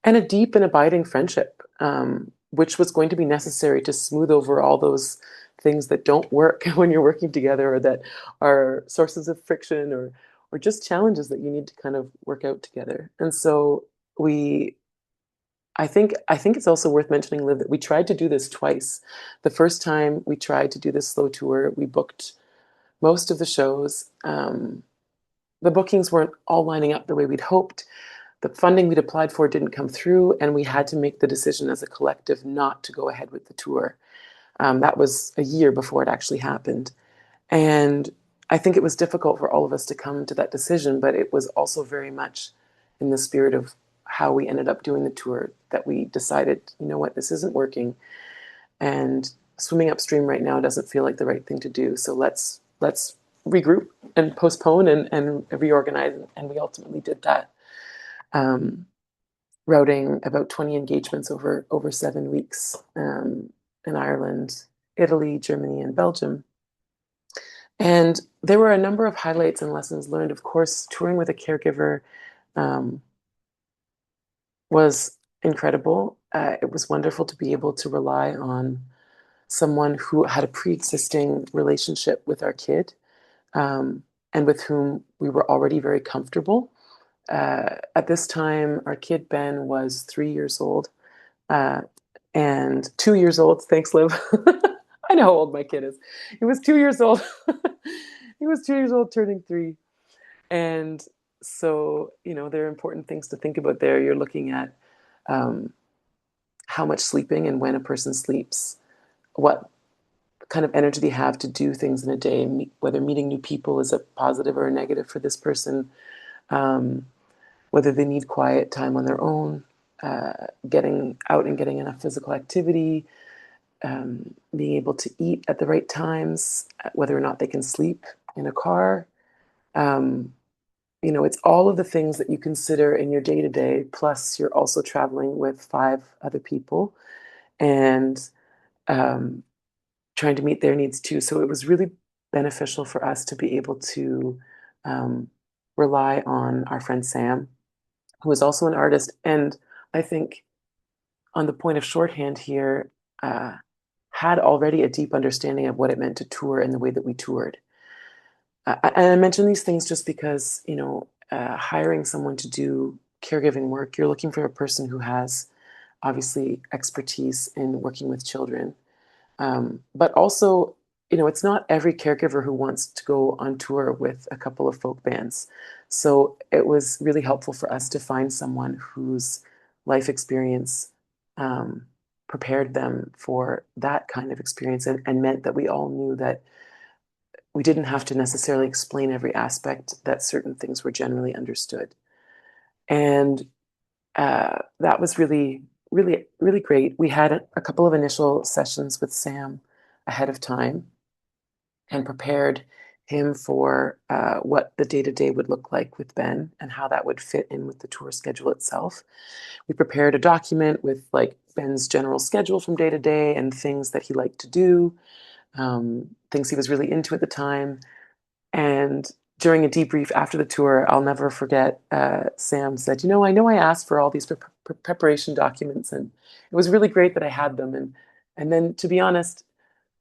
F: And a deep and abiding friendship, which was going to be necessary to smooth over all those things that don't work when you're working together, or that are sources of friction, or just challenges that you need to kind of work out together. And so I think it's also worth mentioning, Liv, that we tried to do this twice. The first time we tried to do this slow tour, we booked most of the shows. The bookings weren't all lining up the way we'd hoped. The funding we'd applied for didn't come through, and we had to make the decision as a collective not to go ahead with the tour. That was a year before it actually happened. And I think it was difficult for all of us to come to that decision, but it was also very much in the spirit of how we ended up doing the tour that we decided, you know what, this isn't working. And swimming upstream right now doesn't feel like the right thing to do. So let's regroup and postpone and reorganize. And we ultimately did that, routing about 20 engagements over 7 weeks in Ireland, Italy, Germany, and Belgium. And there were a number of highlights and lessons learned. Of course, touring with a caregiver was incredible. It was wonderful to be able to rely on someone who had a pre-existing relationship with our kid, and with whom we were already very comfortable. At this time, our kid Ben was 3 years old, and 2 years old. Thanks, Liv. I know how old my kid is. He was 2 years old. He was 2 years old, turning 3. And so, there are important things to think about there. You're looking at how much sleeping and when a person sleeps, what kind of energy they have to do things in a day, whether meeting new people is a positive or a negative for this person, whether they need quiet time on their own, getting out and getting enough physical activity, being able to eat at the right times, whether or not they can sleep in a car. It's all of the things that you consider in your day-to-day, plus you're also traveling with 5 other people and trying to meet their needs too. So it was really beneficial for us to be able to rely on our friend Sam, who is also an artist. And I think, on the point of shorthand here, had already a deep understanding of what it meant to tour and the way that we toured. And I mention these things just because, hiring someone to do caregiving work, you're looking for a person who has obviously expertise in working with children. But also, it's not every caregiver who wants to go on tour with a couple of folk bands. So it was really helpful for us to find someone whose life experience prepared them for that kind of experience, and meant that we all knew that we didn't have to necessarily explain every aspect, that certain things were generally understood. And that was really, really, really great. We had a couple of initial sessions with Sam ahead of time and prepared him for what the day-to-day would look like with Ben and how that would fit in with the tour schedule itself. We prepared a document with Ben's general schedule from day to day and things that he liked to do, things he was really into at the time. And during a debrief after the tour, I'll never forget, Sam said, I know I asked for all these preparation documents, and it was really great that I had them. And then, to be honest,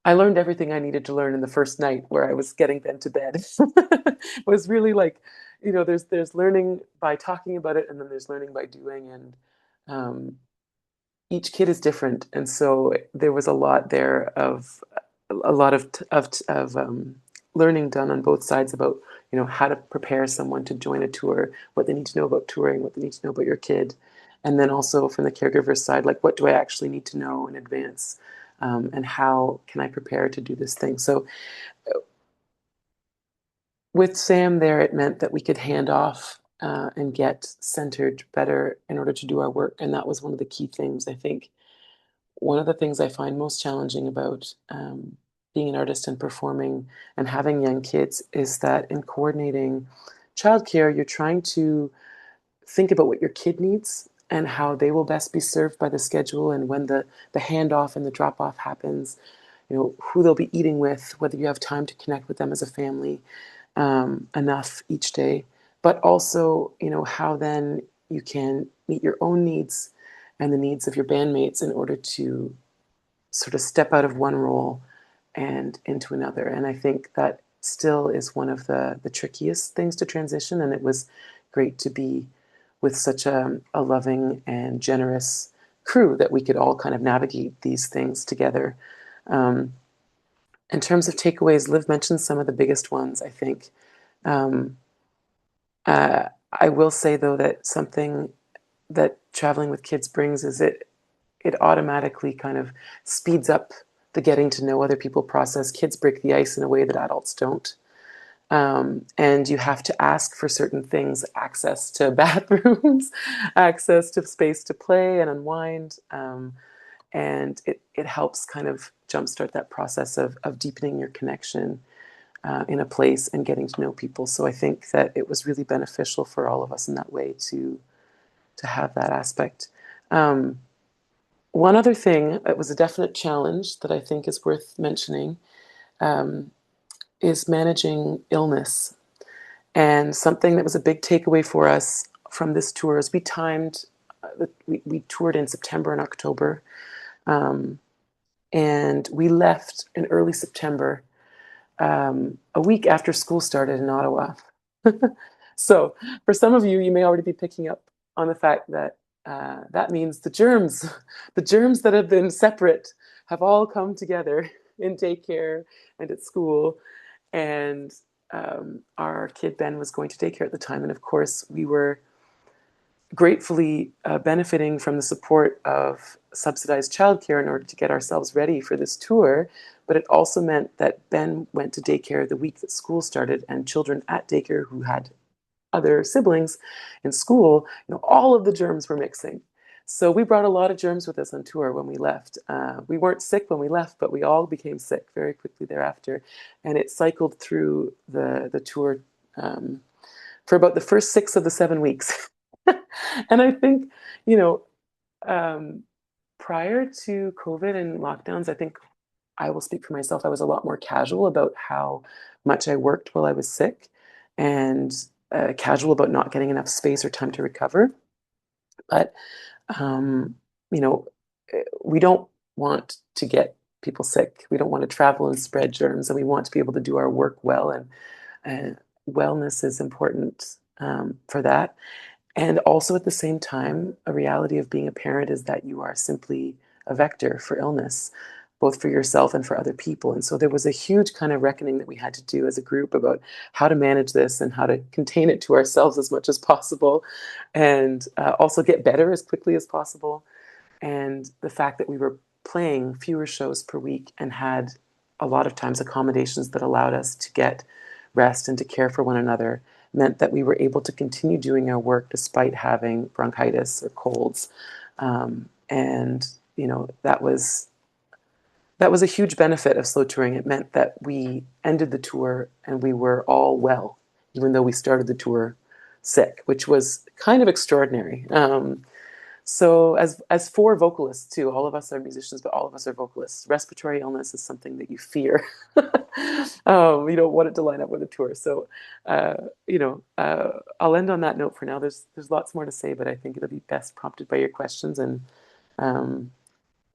F: I learned everything I needed to learn in the first night where I was getting Ben to bed. It was really there's learning by talking about it, and then there's learning by doing. And each kid is different. And so there was a lot there of learning done on both sides about, how to prepare someone to join a tour, what they need to know about touring, what they need to know about your kid. And then also from the caregiver's side, what do I actually need to know in advance? And how can I prepare to do this thing? So with Sam there, it meant that we could hand off and get centered better in order to do our work. And that was one of the key things, I think. one of the things I find most challenging about being an artist and performing and having young kids is that in coordinating childcare, you're trying to think about what your kid needs and how they will best be served by the schedule, and when the handoff and the drop off happens, who they'll be eating with, whether you have time to connect with them as a family enough each day, but also, how then you can meet your own needs and the needs of your bandmates in order to sort of step out of one role and into another. And I think that still is one of the trickiest things to transition. And it was great to be with such a loving and generous crew that we could all kind of navigate these things together. Um, in terms of takeaways, Liv mentioned some of the biggest ones, I think. Um, I will say, though, that something that traveling with kids brings is it automatically kind of speeds up the getting to know other people process. Kids break the ice in a way that adults don't. And you have to ask for certain things, access to bathrooms, access to space to play and unwind. And it helps kind of jumpstart that process of deepening your connection in a place and getting to know people. So I think that it was really beneficial for all of us in that way to have that aspect. One other thing that was a definite challenge that I think is worth mentioning is managing illness. And something that was a big takeaway for us from this tour is we timed, we toured in September and October, and we left in early September, a week after school started in Ottawa. So for some of you, you may already be picking up on the fact that that means the germs that have been separate have all come together in daycare and at school. And our kid Ben was going to daycare at the time. And of course, we were gratefully benefiting from the support of subsidized childcare in order to get ourselves ready for this tour. But it also meant that Ben went to daycare the week that school started, and children at daycare who had other siblings in school, all of the germs were mixing. So we brought a lot of germs with us on tour when we left. We weren't sick when we left, but we all became sick very quickly thereafter. And it cycled through the tour for about the first 6 of the 7 weeks. And I think, prior to COVID and lockdowns, I think I will speak for myself, I was a lot more casual about how much I worked while I was sick, and casual about not getting enough space or time to recover. But, um, you know, we don't want to get people sick. We don't want to travel and spread germs, and we want to be able to do our work well. And wellness is important for that. And also at the same time, a reality of being a parent is that you are simply a vector for illness, both for yourself and for other people. And so there was a huge kind of reckoning that we had to do as a group about how to manage this and how to contain it to ourselves as much as possible, and also get better as quickly as possible. And the fact that we were playing fewer shows per week and had a lot of times accommodations that allowed us to get rest and to care for one another meant that we were able to continue doing our work despite having bronchitis or colds. And, that was a huge benefit of slow touring. It meant that we ended the tour and we were all well, even though we started the tour sick, which was kind of extraordinary. So as 4 vocalists too, all of us are musicians, but all of us are vocalists. Respiratory illness is something that you fear. You don't want it to line up with a tour. So, I'll end on that note for now. There's lots more to say, but I think it'll be best prompted by your questions, and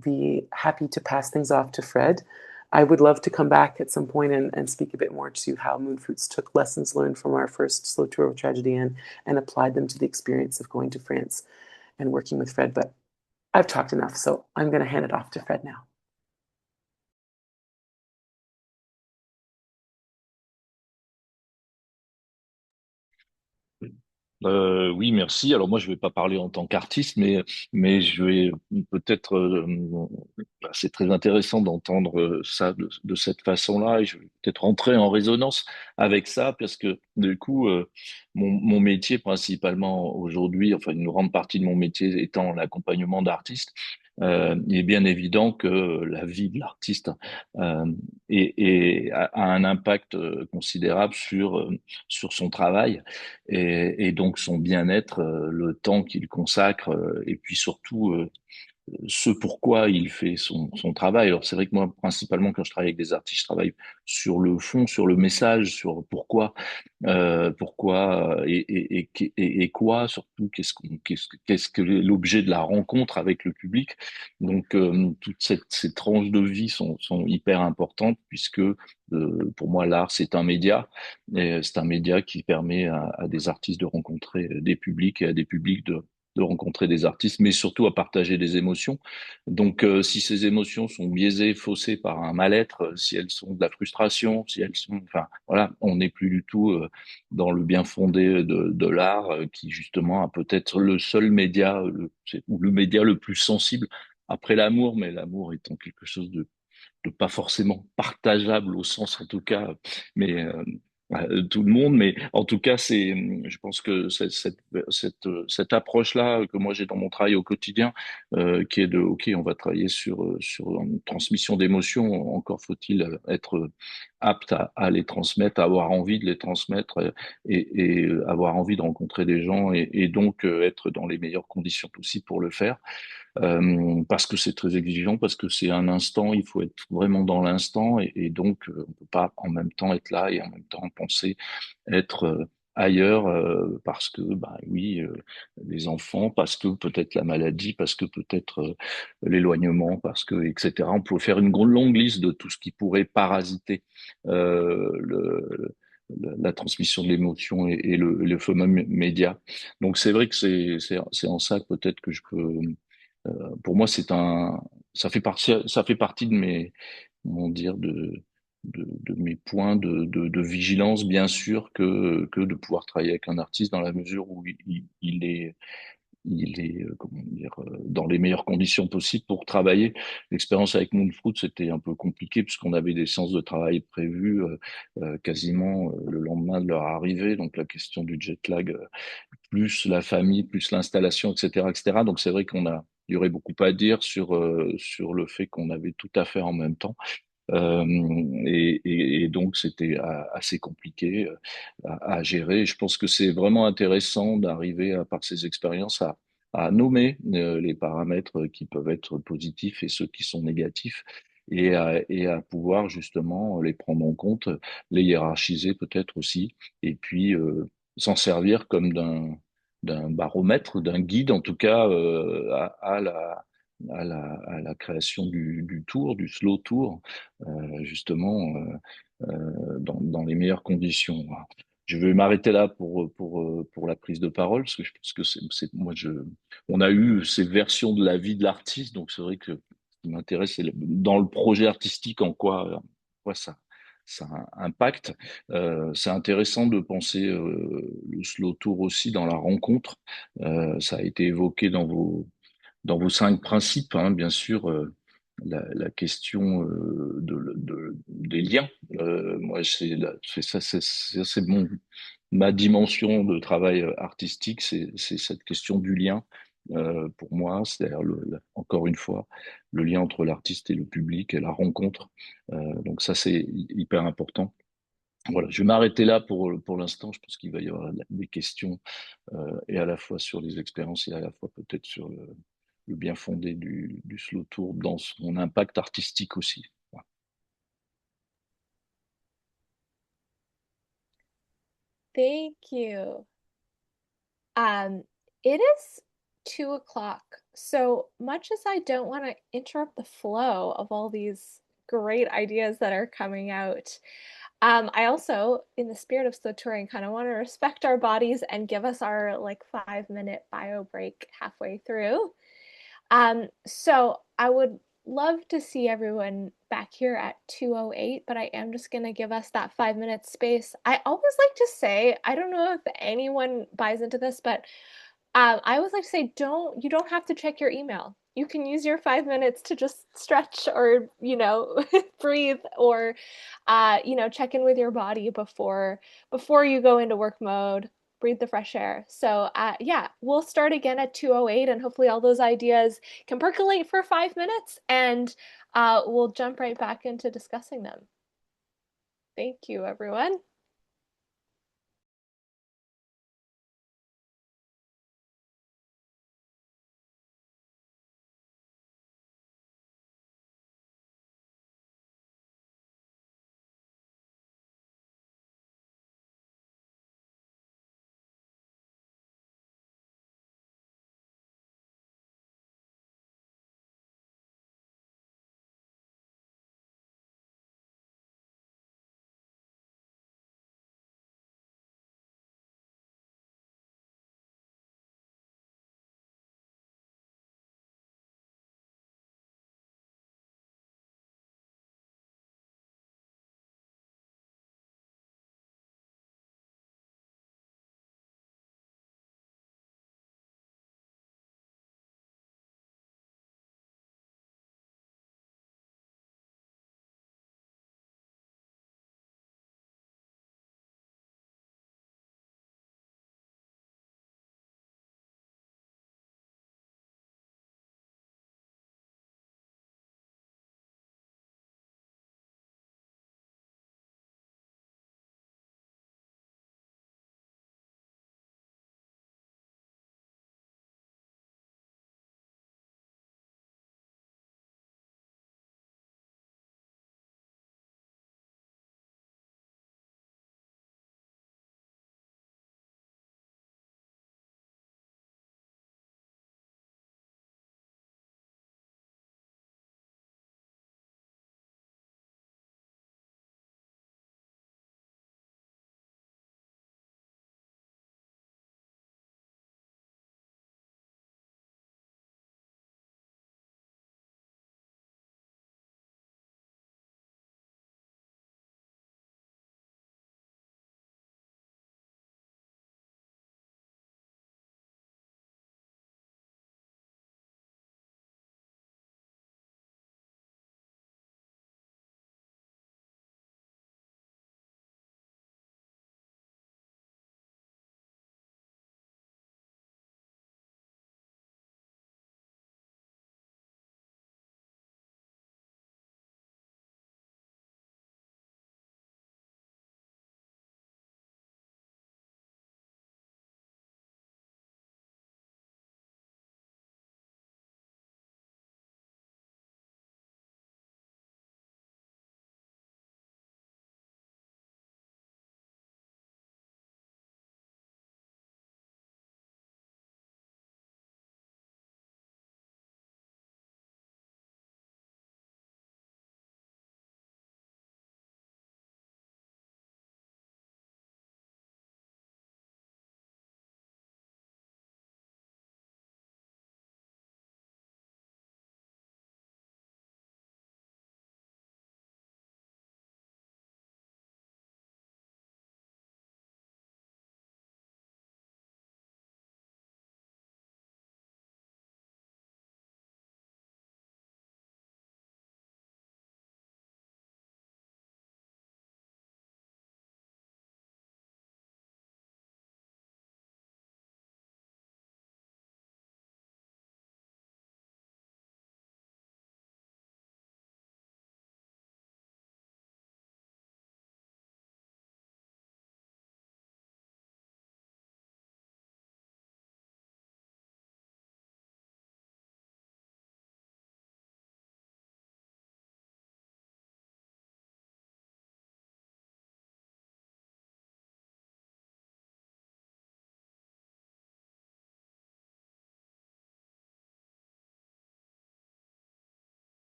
F: be happy to pass things off to Fred. I would love to come back at some point and speak a bit more to how Moonfruits took lessons learned from our first slow tour of tragedy and applied them to the experience of going to France and working with Fred. But I've talked enough, so I'm going to hand it off to Fred now.
G: Oui, merci. Alors moi, je vais pas parler en tant qu'artiste, mais je vais peut-être. C'est très intéressant d'entendre ça de cette façon-là, et je vais peut-être rentrer en résonance avec ça, parce que du coup, mon métier principalement aujourd'hui, enfin une grande partie de mon métier étant l'accompagnement d'artistes, il est bien évident que la vie de l'artiste a un impact considérable sur son travail et donc son bien-être, le temps qu'il consacre et puis surtout ce pourquoi il fait son travail. Alors c'est vrai que moi, principalement, quand je travaille avec des artistes, je travaille sur le fond, sur le message, sur pourquoi et quoi, surtout, qu'est-ce que l'objet de la rencontre avec le public. Donc, toutes ces tranches de vie sont hyper importantes puisque pour moi, l'art, c'est un média. Et c'est un média qui permet à des artistes de rencontrer des publics et à des publics de rencontrer des artistes, mais surtout à partager des émotions. Donc, si ces émotions sont biaisées, faussées par un mal-être, si elles sont de la frustration, si elles sont, enfin, voilà, on n'est plus du tout dans le bien fondé de l'art, qui justement a peut-être le seul média, ou le média le plus sensible après l'amour, mais l'amour étant quelque chose de pas forcément partageable au sens en tout cas, mais tout le monde, mais en tout cas, je pense que cette approche-là que moi j'ai dans mon travail au quotidien, qui est de, ok, on va travailler sur une transmission d'émotions, encore faut-il être apte à les transmettre, à avoir envie de les transmettre et avoir envie de rencontrer des gens et donc être dans les meilleures conditions possibles pour le faire parce que c'est très exigeant, parce que c'est un instant, il faut être vraiment dans l'instant et donc on peut pas en même temps être là et en même temps penser être ailleurs parce que bah oui les enfants, parce que peut-être la maladie, parce que peut-être l'éloignement, parce que etc. On peut faire une longue liste de tout ce qui pourrait parasiter la transmission de l'émotion et le fameux média. Donc c'est vrai que c'est en ça que peut-être que je peux pour moi, ça fait partie de mes, comment dire, de mes points de vigilance, bien sûr, que de pouvoir travailler avec un artiste dans la mesure où il est, comment dire, dans les meilleures conditions possibles pour travailler. L'expérience avec Moonfruits, c'était un peu compliqué puisqu'on avait des séances de travail prévues quasiment le lendemain de leur arrivée, donc la question du jet lag plus la famille, plus l'installation, etc., etc. Donc c'est vrai il y aurait beaucoup à dire sur le fait qu'on avait tout à faire en même temps. Et donc c'était assez compliqué à gérer. Et je pense que c'est vraiment intéressant d'arriver par ces expériences à nommer les paramètres qui peuvent être positifs et ceux qui sont négatifs et à pouvoir justement les prendre en compte, les hiérarchiser peut-être aussi, et puis s'en servir comme d'un baromètre, d'un guide en tout cas à la création du tour, du slow tour, justement dans les meilleures conditions. Je vais m'arrêter là pour la prise de parole, parce que je pense que on a eu ces versions de la vie de l'artiste, donc c'est vrai que ce qui m'intéresse, c'est dans le projet artistique, en quoi ça impacte. C'est intéressant de penser le slow tour aussi dans la rencontre. Ça a été évoqué dans vos 5 principes, hein, bien sûr, la question des liens. Moi, c'est ma dimension de travail artistique, c'est cette question du lien. Pour moi, c'est-à-dire encore une fois, le lien entre l'artiste et le public et la rencontre. Donc ça, c'est hyper important. Voilà, je vais m'arrêter là pour l'instant. Je pense qu'il va y avoir des questions et à la fois sur les expériences et à la fois peut-être sur le bien fondé du slow tour dans son impact artistique aussi. Voilà.
B: Thank you. It is 2 o'clock. So much as I don't want to interrupt the flow of all these great ideas that are coming out, I also, in the spirit of slow touring, kind of want to respect our bodies and give us our like 5 minute bio break halfway through. So I would love to see everyone back here at 2:08, but I am just going to give us that 5 minute space. I always like to say, I don't know if anyone buys into this, but I always like to say, you don't have to check your email. You can use your 5 minutes to just stretch or, breathe or, check in with your body before you go into work mode. breathe the fresh air. So yeah, we'll start again at 2:08, and hopefully all those ideas can percolate for 5 minutes, and we'll jump right back into discussing them. Thank you, everyone.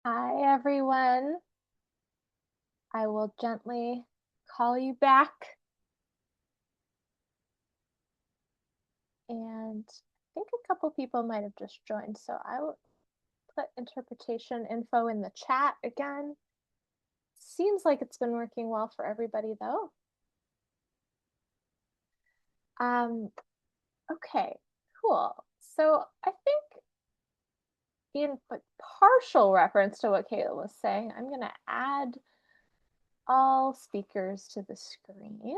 B: Hi, everyone. I will gently call you back And I think a couple people might have just joined, so I will put interpretation info in the chat again. Seems like it's been working well for everybody though. Okay, cool. So I think in partial reference to what Kayla was saying, I'm going to add all speakers to the screen. And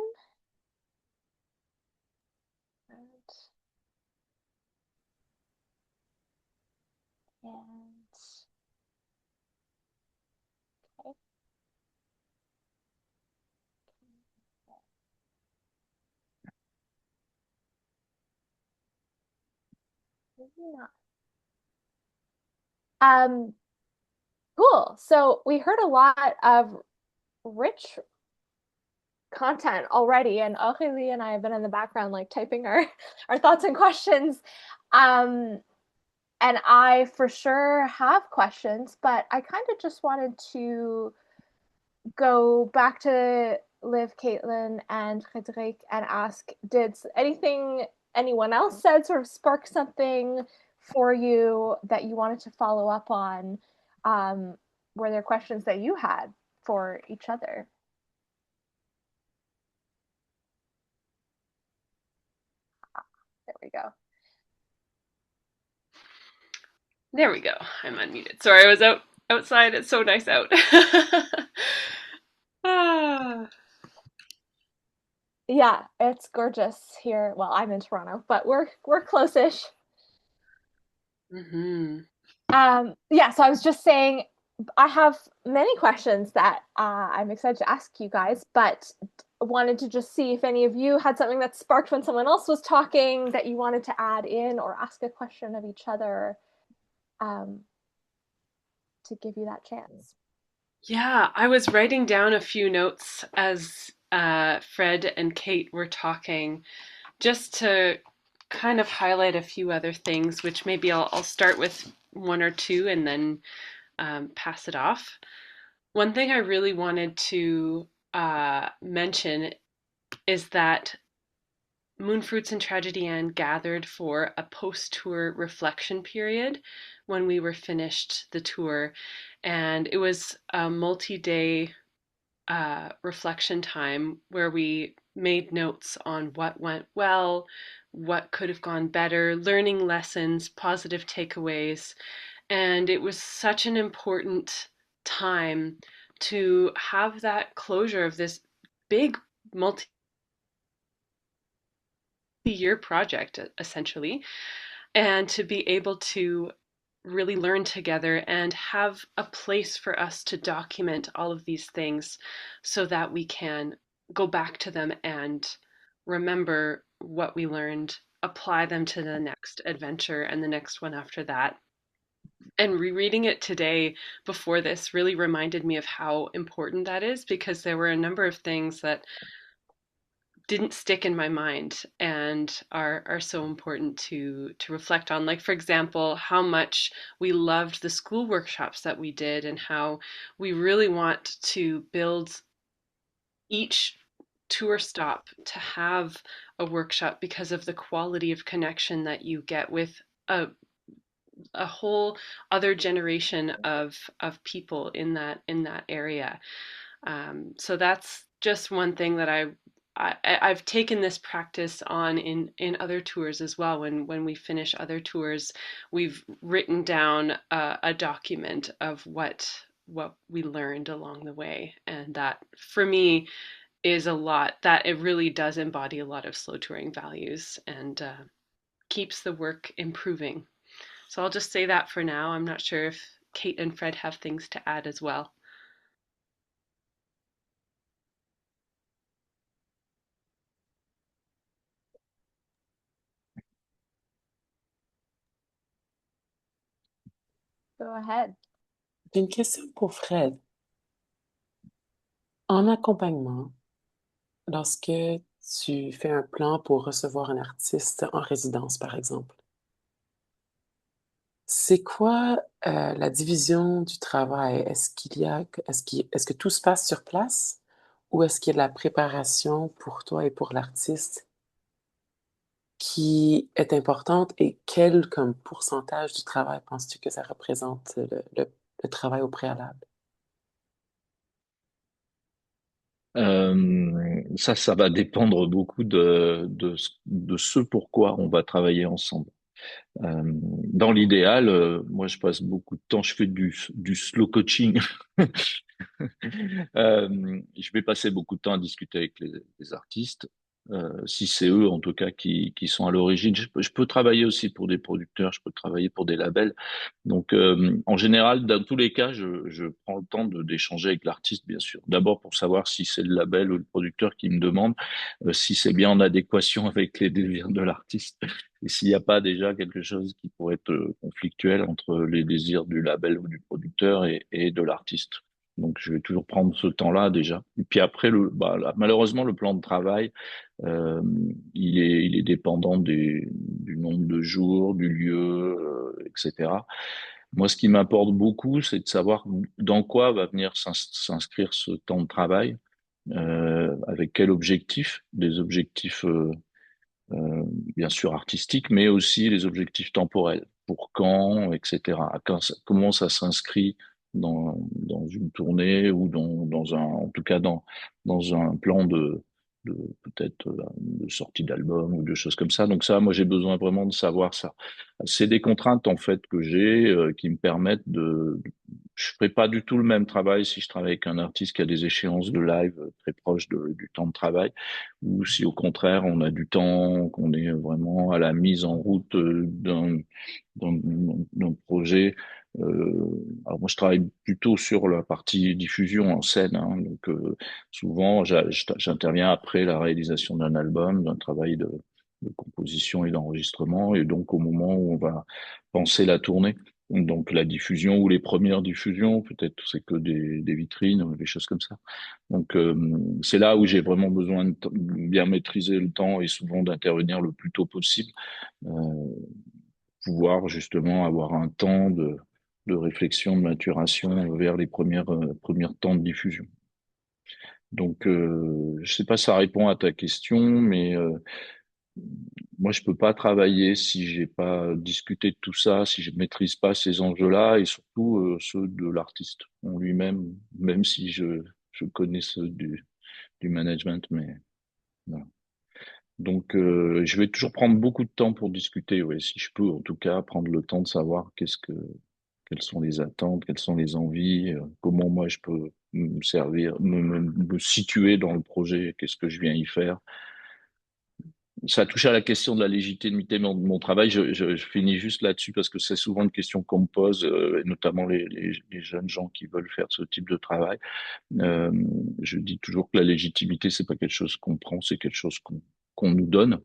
B: okay. Maybe not. Cool. So we heard a lot of rich content already, and Aurélie and I have been in the background like typing our thoughts and questions. And I for sure have questions, but I kind of just wanted to go back to Liv, Kaitlin, and Frédéric and ask, did anything anyone else said sort of spark something for you that you wanted to follow up on? Were there questions that you had for each other? There we go.
A: There we go. I'm unmuted. Sorry, I was outside. It's so nice out.
B: Yeah, it's gorgeous here. Well, I'm in Toronto, but we're close-ish. Yeah, so I was just saying I have many questions that I'm excited to ask you guys, but wanted to just see if any of you had something that sparked when someone else was talking that you wanted to add in or ask a question of each other to give you that chance.
A: Yeah, I was writing down a few notes as Fred and Kate were talking, just to kind of highlight a few other things, which maybe I'll start with one or two and then pass it off. One thing I really wanted to mention is that Moonfruits and Tragedy Ann gathered for a post-tour reflection period when we were finished the tour, and it was a multi-day reflection time where we made notes on what went well, what could have gone better, learning lessons, positive takeaways, and it was such an important time to have that closure of this big multi-year project essentially, and to be able to really learn together and have a place for us to document all of these things so that we can go back to them and remember what we learned, apply them to the next adventure and the next one after that. And rereading it today before this really reminded me of how important that is, because there were a number of things that didn't stick in my mind and are so important to reflect on. Like, for example, how much we loved the school workshops that we did and how we really want to build each tour stop to have a workshop because of the quality of connection that you get with a whole other generation of people in that area. So that's just one thing that I've taken this practice on in other tours as well. When we finish other tours, we've written down a document of what we learned along the way, and that for me is a lot. That it really does embody a lot of slow touring values and keeps the work improving. So I'll just say that for now. I'm not sure if Kate and Fred have things to add as well.
B: Go ahead.
F: J'ai une question pour Fred. En accompagnement, lorsque tu fais un plan pour recevoir un artiste en résidence, par exemple, c'est quoi la division du travail? Est-ce que tout se passe sur place ou est-ce qu'il y a de la préparation pour toi et pour l'artiste? qui est importante et quel comme pourcentage du travail penses-tu que ça représente le travail au préalable?
G: Ça va dépendre beaucoup de ce pourquoi on va travailler ensemble. Dans l'idéal, moi je passe beaucoup de temps, je fais du slow coaching. Je vais passer beaucoup de temps à discuter avec les artistes, si c'est eux en tout cas qui sont à l'origine. Je peux travailler aussi pour des producteurs, je peux travailler pour des labels. Donc en général, dans tous les cas, je prends le temps d'échanger avec l'artiste, bien sûr. D'abord pour savoir si c'est le label ou le producteur qui me demande, si c'est bien en adéquation avec les désirs de l'artiste. Et s'il n'y a pas déjà quelque chose qui pourrait être conflictuel entre les désirs du label ou du producteur et de l'artiste. Donc, je vais toujours prendre ce temps-là déjà. Et puis après, malheureusement, le plan de travail, euh, il est dépendant du nombre de jours, du lieu, etc. Moi, ce qui m'importe beaucoup, c'est de savoir dans quoi va venir s'inscrire ce temps de travail, avec quel objectif, des objectifs euh, bien sûr artistiques, mais aussi les objectifs temporels. Pour quand, etc. Comment ça s'inscrit dans une tournée ou en tout cas dans un plan de peut-être de sortie d'album ou de choses comme ça. Donc ça, moi, j'ai besoin vraiment de savoir ça. C'est des contraintes en fait que j'ai qui me permettent je ferai pas du tout le même travail si je travaille avec un artiste qui a des échéances de live très proches du temps de travail ou si au contraire on a du temps, qu'on est vraiment à la mise en route d'un projet. Alors moi je travaille plutôt sur la partie diffusion en scène, hein, donc souvent j'interviens après la réalisation d'un album, d'un travail de composition et d'enregistrement, et donc au moment où on va penser la tournée. Donc la diffusion ou les premières diffusions, peut-être c'est que des vitrines, des choses comme ça. Donc c'est là où j'ai vraiment besoin de bien maîtriser le temps et souvent d'intervenir le plus tôt possible, euh, pouvoir justement avoir un temps de réflexion, de maturation vers les premiers temps de diffusion. Donc je sais pas si ça répond à ta question, mais moi je peux pas travailler si j'ai pas discuté de tout ça, si je maîtrise pas ces enjeux-là et surtout ceux de l'artiste en lui-même, même si je connais ceux du management, mais voilà. Donc, je vais toujours prendre beaucoup de temps pour discuter, ouais, si je peux, en tout cas, prendre le temps de savoir quelles sont les attentes, quelles sont les envies, comment moi je peux me servir, me situer dans le projet, qu'est-ce que je viens y faire. Ça touche à la question de la légitimité de mon travail. Je finis juste là-dessus parce que c'est souvent une question qu'on me pose, et notamment les jeunes gens qui veulent faire ce type de travail. Euh, je dis toujours que la légitimité, c'est pas quelque chose qu'on prend, c'est quelque chose qu'on nous donne.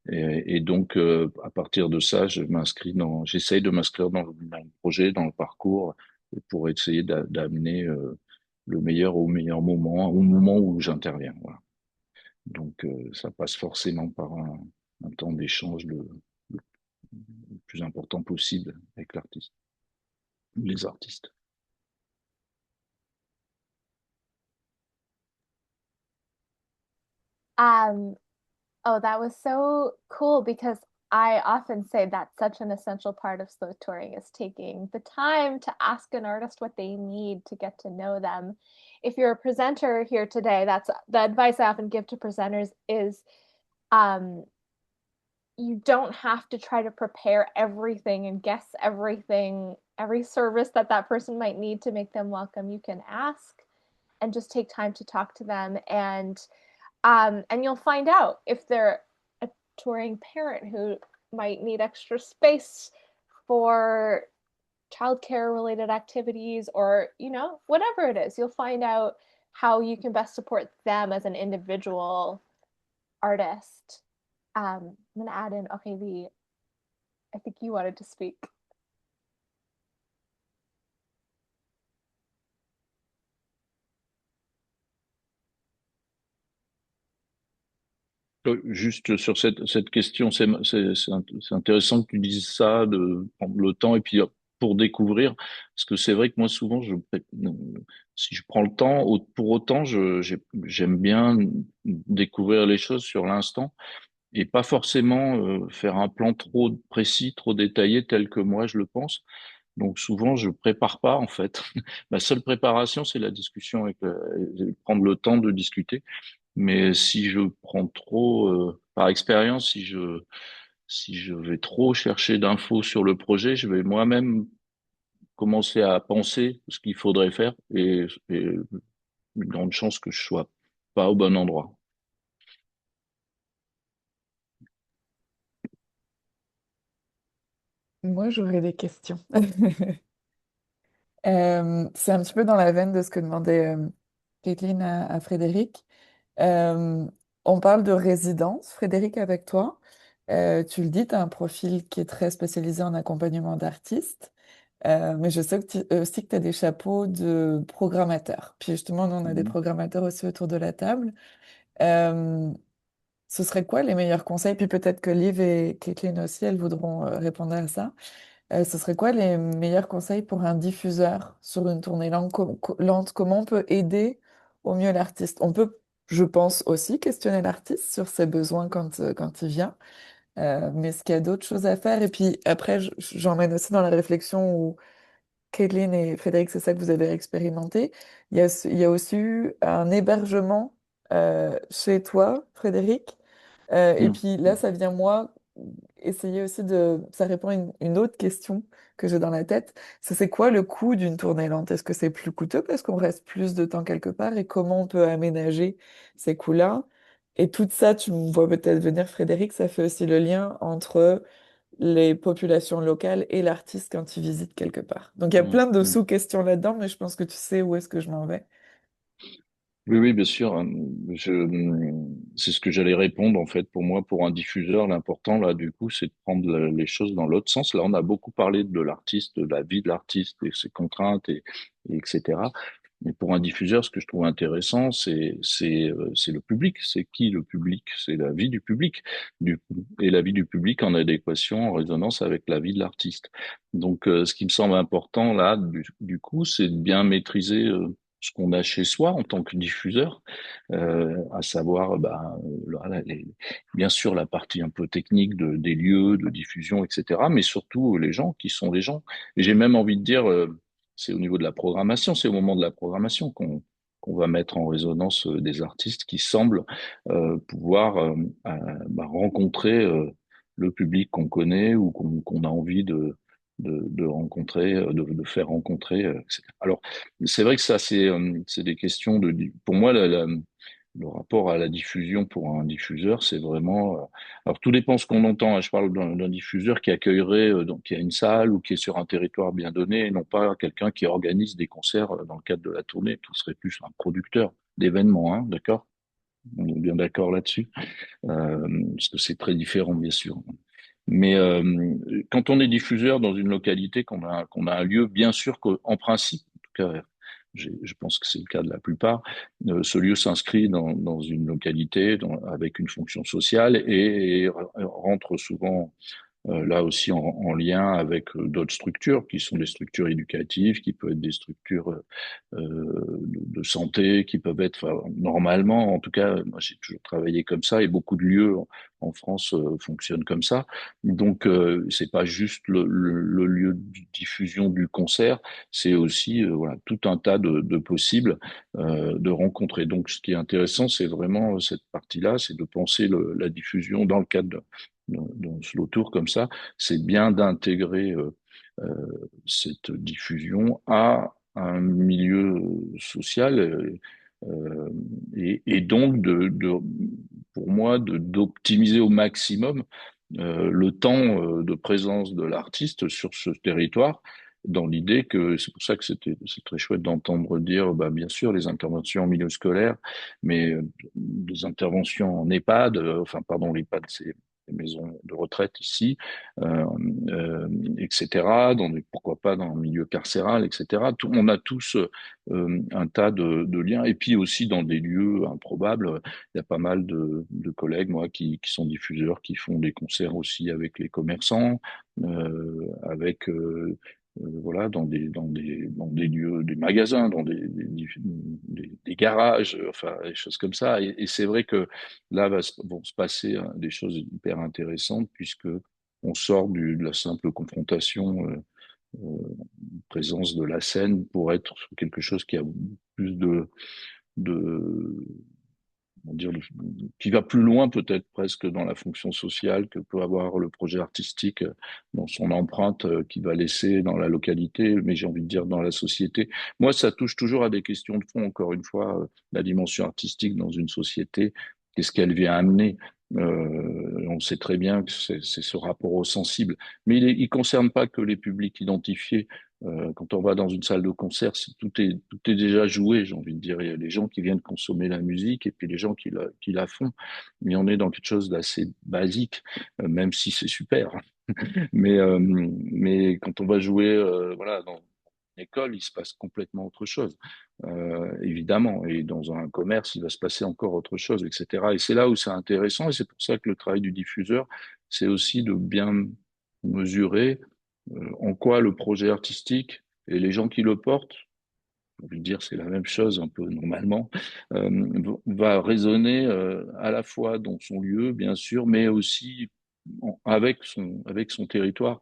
G: Et donc, à partir de ça, j'essaye de m'inscrire dans le projet, dans le parcours, pour essayer d'amener le meilleur au meilleur moment, au moment où j'interviens. Voilà. Donc, ça passe forcément par un temps d'échange le plus important possible avec l'artiste, ou les artistes.
B: Um, oh, that was so cool because I often say that's such an essential part of slow touring is taking the time to ask an artist what they need to get to know them. If you're a presenter here today, that's the advice I often give to presenters is um, you don't have to try to prepare everything and guess everything, every service that that person might need to make them welcome. You can ask and just take time to talk to them and you'll find out if they're a touring parent who might need extra space for childcare related activities or whatever it is. You'll find out how you can best support them as an individual artist. I'm gonna add in, okay, I think you wanted to speak.
G: Juste sur cette question, c'est intéressant que tu dises ça, de prendre le temps et puis pour découvrir, parce que c'est vrai que moi souvent, si je prends le temps, pour autant, j'aime bien découvrir les choses sur l'instant. et pas forcément faire un plan trop précis, trop détaillé tel que moi je le pense. Donc souvent, je prépare pas en fait. Ma seule préparation, c'est la discussion avec prendre le temps de discuter. Mais si je prends trop, par expérience, si je vais trop chercher d'infos sur le projet, je vais moi-même commencer à penser ce qu'il faudrait faire et une grande chance que je sois pas au bon endroit.
C: Moi, j'aurais des questions. C'est un petit peu dans la veine de ce que demandait Kaitlin à Frédéric. Euh, on parle de résidence, Frédéric, avec toi. Tu le dis, tu as un profil qui est très spécialisé en accompagnement d'artistes. Mais je sais que aussi que tu as des chapeaux de programmateurs. Puis justement, nous, on a des
G: Mhm.
C: programmateurs aussi autour de la table. Euh, Ce serait quoi les meilleurs conseils? Puis peut-être que Liv et Kaitlin aussi, elles voudront répondre à ça. Ce serait quoi les meilleurs conseils pour un diffuseur sur une tournée lente? Comment on peut aider au mieux l'artiste? On peut, je pense, aussi questionner l'artiste sur ses besoins quand il vient. Mais est-ce qu'il y a d'autres choses à faire? Et puis après, j'emmène aussi dans la réflexion où Caitlin et Frédéric, c'est ça que vous avez expérimenté. Il y a aussi eu un hébergement chez toi, Frédéric. Et
G: Mhm.
C: puis là, ça vient, moi, essayer aussi de... Ça répond à une autre question que j'ai dans la tête. C'est quoi le coût d'une tournée lente? Est-ce que c'est plus coûteux parce qu'on reste plus de temps quelque part? Et comment on peut aménager ces coûts-là? Et tout ça, tu me vois peut-être venir, Frédéric, ça fait aussi le lien entre les populations locales et l'artiste quand il visite quelque part. Donc il y a plein de
G: Mhm.
C: sous-questions là-dedans, mais je pense que tu sais où est-ce que je m'en vais.
G: Oui, oui, bien sûr. C'est ce que j'allais répondre en fait. Pour moi, pour un diffuseur, l'important là, du coup, c'est de prendre les choses dans l'autre sens. Là, on a beaucoup parlé de l'artiste, de la vie de l'artiste et ses contraintes et etc. Mais pour un diffuseur, ce que je trouve intéressant, c'est le public. C'est qui le public? C'est la vie du public. Et la vie du public en adéquation, en résonance avec la vie de l'artiste. Donc, ce qui me semble important là, du coup, c'est de bien maîtriser ce qu'on a chez soi en tant que diffuseur, à savoir, voilà, bien sûr, la partie un peu technique des lieux de diffusion, etc., mais surtout les gens qui sont les gens. Et j'ai même envie de dire, c'est au niveau de la programmation, c'est au moment de la programmation qu'on va mettre en résonance des artistes qui semblent pouvoir rencontrer le public qu'on connaît ou qu'on a envie de rencontrer, de faire rencontrer, etc. Alors, c'est vrai que ça, c'est des questions pour moi, le rapport à la diffusion pour un diffuseur, c'est vraiment. Alors, tout dépend ce qu'on entend, hein. Je parle d'un diffuseur qui accueillerait, donc, qui a une salle ou qui est sur un territoire bien donné, et non pas quelqu'un qui organise des concerts dans le cadre de la tournée, qui serait plus un producteur d'événements, hein, d'accord? On est bien d'accord là-dessus, parce que c'est très différent, bien sûr. Mais quand on est diffuseur dans une localité, qu'on a un lieu, bien sûr qu'en principe, en tout cas, je pense que c'est le cas de la plupart, ce lieu s'inscrit dans une localité avec une fonction sociale et rentre souvent là aussi en lien avec d'autres structures qui sont des structures éducatives, qui peuvent être des structures de santé, qui peuvent être, enfin, normalement, en tout cas, moi j'ai toujours travaillé comme ça et beaucoup de lieux en France fonctionnent comme ça. Donc c'est pas juste le lieu de diffusion du concert, c'est aussi voilà tout un tas de possibles de rencontrer. Donc ce qui est intéressant, c'est vraiment cette partie-là, c'est de penser la diffusion dans le cadre dans ce slow tour comme ça, c'est bien d'intégrer cette diffusion à un milieu social et donc pour moi d'optimiser au maximum le temps de présence de l'artiste sur ce territoire dans l'idée que c'est pour ça que c'est très chouette d'entendre dire bah bien sûr les interventions en milieu scolaire mais des interventions en EHPAD enfin pardon l'EHPAD c'est les maisons de retraite ici, euh, etc. Pourquoi pas dans le milieu carcéral, etc. On a tous un tas de liens. Et puis aussi dans des lieux improbables, il y a pas mal de collègues, moi, qui sont diffuseurs, qui font des concerts aussi avec les commerçants, avec voilà, dans des lieux, des magasins, dans des garages, enfin, des choses comme ça. Et c'est vrai que là vont se passer des choses hyper intéressantes puisque on sort de la simple confrontation, présence de la scène pour être sur quelque chose qui a plus de on dire, qui va plus loin peut-être presque dans la fonction sociale que peut avoir le projet artistique dans son empreinte qu'il va laisser dans la localité, mais j'ai envie de dire dans la société. Moi, ça touche toujours à des questions de fond, encore une fois, la dimension artistique dans une société, qu'est-ce qu'elle vient amener? On sait très bien que c'est ce rapport au sensible, mais il concerne pas que les publics identifiés. Quand on va dans une salle de concert, tout est déjà joué, j'ai envie de dire. Il y a les gens qui viennent consommer la musique et puis les gens qui la font. Mais on est dans quelque chose d'assez basique, même si c'est super. Mais quand on va jouer, voilà, dans une école, il se passe complètement autre chose, évidemment. Et dans un commerce, il va se passer encore autre chose, etc. Et c'est là où c'est intéressant. Et c'est pour ça que le travail du diffuseur, c'est aussi de bien mesurer en quoi le projet artistique et les gens qui le portent, on veut dire c'est la même chose un peu normalement, va résonner à la fois dans son lieu, bien sûr, mais aussi avec son territoire.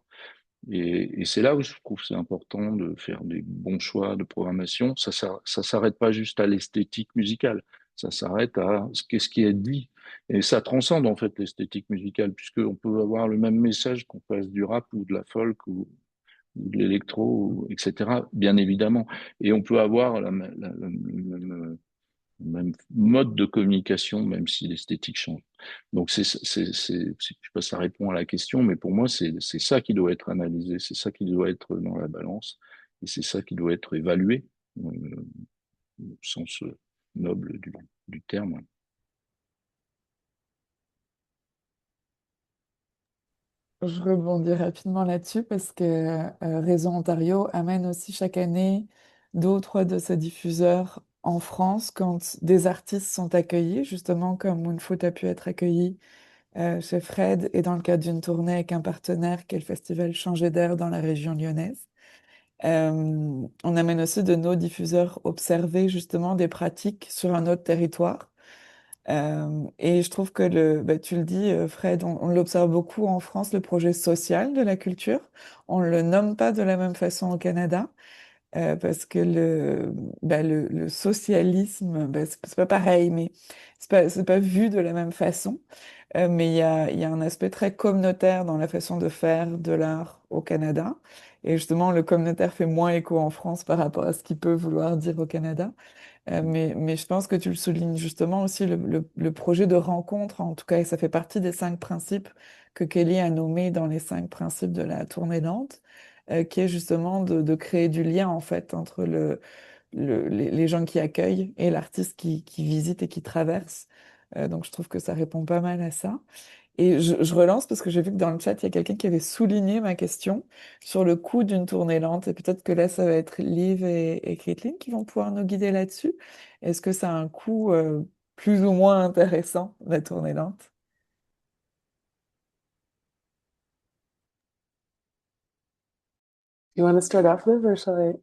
G: Et c'est là où je trouve que c'est important de faire des bons choix de programmation. Ça s'arrête pas juste à l'esthétique musicale, ça s'arrête à ce qui est dit. Et ça transcende en fait l'esthétique musicale, puisqu'on peut avoir le même message qu'on fasse du rap ou de la folk ou de l'électro, etc., bien évidemment. Et on peut avoir le même mode de communication, même si l'esthétique change. Donc, je sais pas si ça répond à la question, mais pour moi, c'est ça qui doit être analysé, c'est ça qui doit être dans la balance, et c'est ça qui doit être évalué, au sens noble du terme.
C: Je rebondis rapidement là-dessus parce que Réseau Ontario amène aussi chaque année deux ou trois de ses diffuseurs en France quand des artistes sont accueillis, justement comme Moonfruits a pu être accueilli chez Fred et dans le cadre d'une tournée avec un partenaire qui est le festival Changer d'air dans la région lyonnaise. On amène aussi de nos diffuseurs observer justement des pratiques sur un autre territoire. Et je trouve que tu le dis, Fred, on l'observe beaucoup en France, le projet social de la culture. On ne le nomme pas de la même façon au Canada, parce que le socialisme, c'est pas pareil, mais c'est pas vu de la même façon. Mais il y a un aspect très communautaire dans la façon de faire de l'art au Canada. Et justement, le communautaire fait moins écho en France par rapport à ce qu'il peut vouloir dire au Canada. Mais je pense que tu le soulignes justement aussi, le projet de rencontre, en tout cas, et ça fait partie des 5 principes que Kelly a nommés dans les 5 principes de la tournée Lente, qui est justement de créer du lien en fait entre les gens qui accueillent et l'artiste qui visite et qui traverse. Donc je trouve que ça répond pas mal à ça. Et je relance parce que j'ai vu que dans le chat, il y a quelqu'un qui avait souligné ma question sur le coût d'une tournée lente. Et peut-être que là, ça va être Liv et Kaitlin qui vont pouvoir nous guider là-dessus. Est-ce que ça a un coût plus ou moins intéressant, la tournée lente?
F: You want to start off, Liv, or shall I?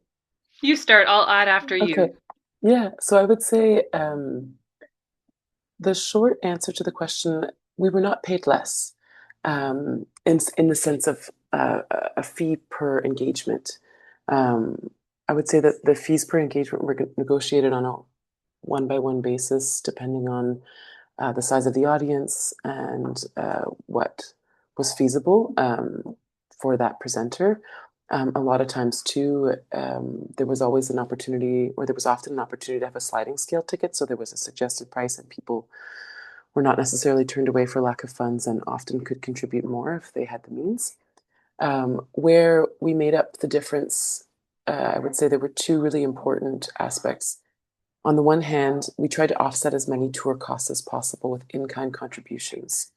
A: You start, I'll add after you.
F: Okay. Yeah. So I would say the short answer to the question, we were not paid less in the sense of a fee per engagement. I would say that the fees per engagement were negotiated on a one-by-one basis, depending on the size of the audience and what was feasible for that presenter. A lot of times too, there was always an opportunity, or there was often an opportunity to have a sliding scale ticket. So there was a suggested price and people were not necessarily turned away for lack of funds and often could contribute more if they had the means. Where we made up the difference, I would say there were two really important aspects. On the one hand, we tried to offset as many tour costs as possible with in-kind contributions.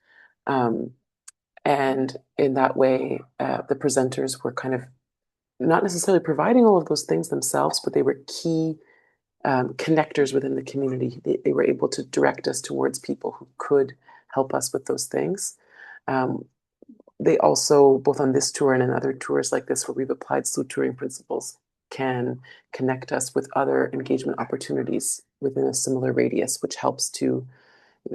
F: And in that way, the presenters were kind of not necessarily providing all of those things themselves, but they were key connectors within the community. They were able to direct us towards people who could help us with those things. they also, both on this tour and in other tours like this where we've applied slow touring principles, can connect us with other engagement opportunities within a similar radius, which helps to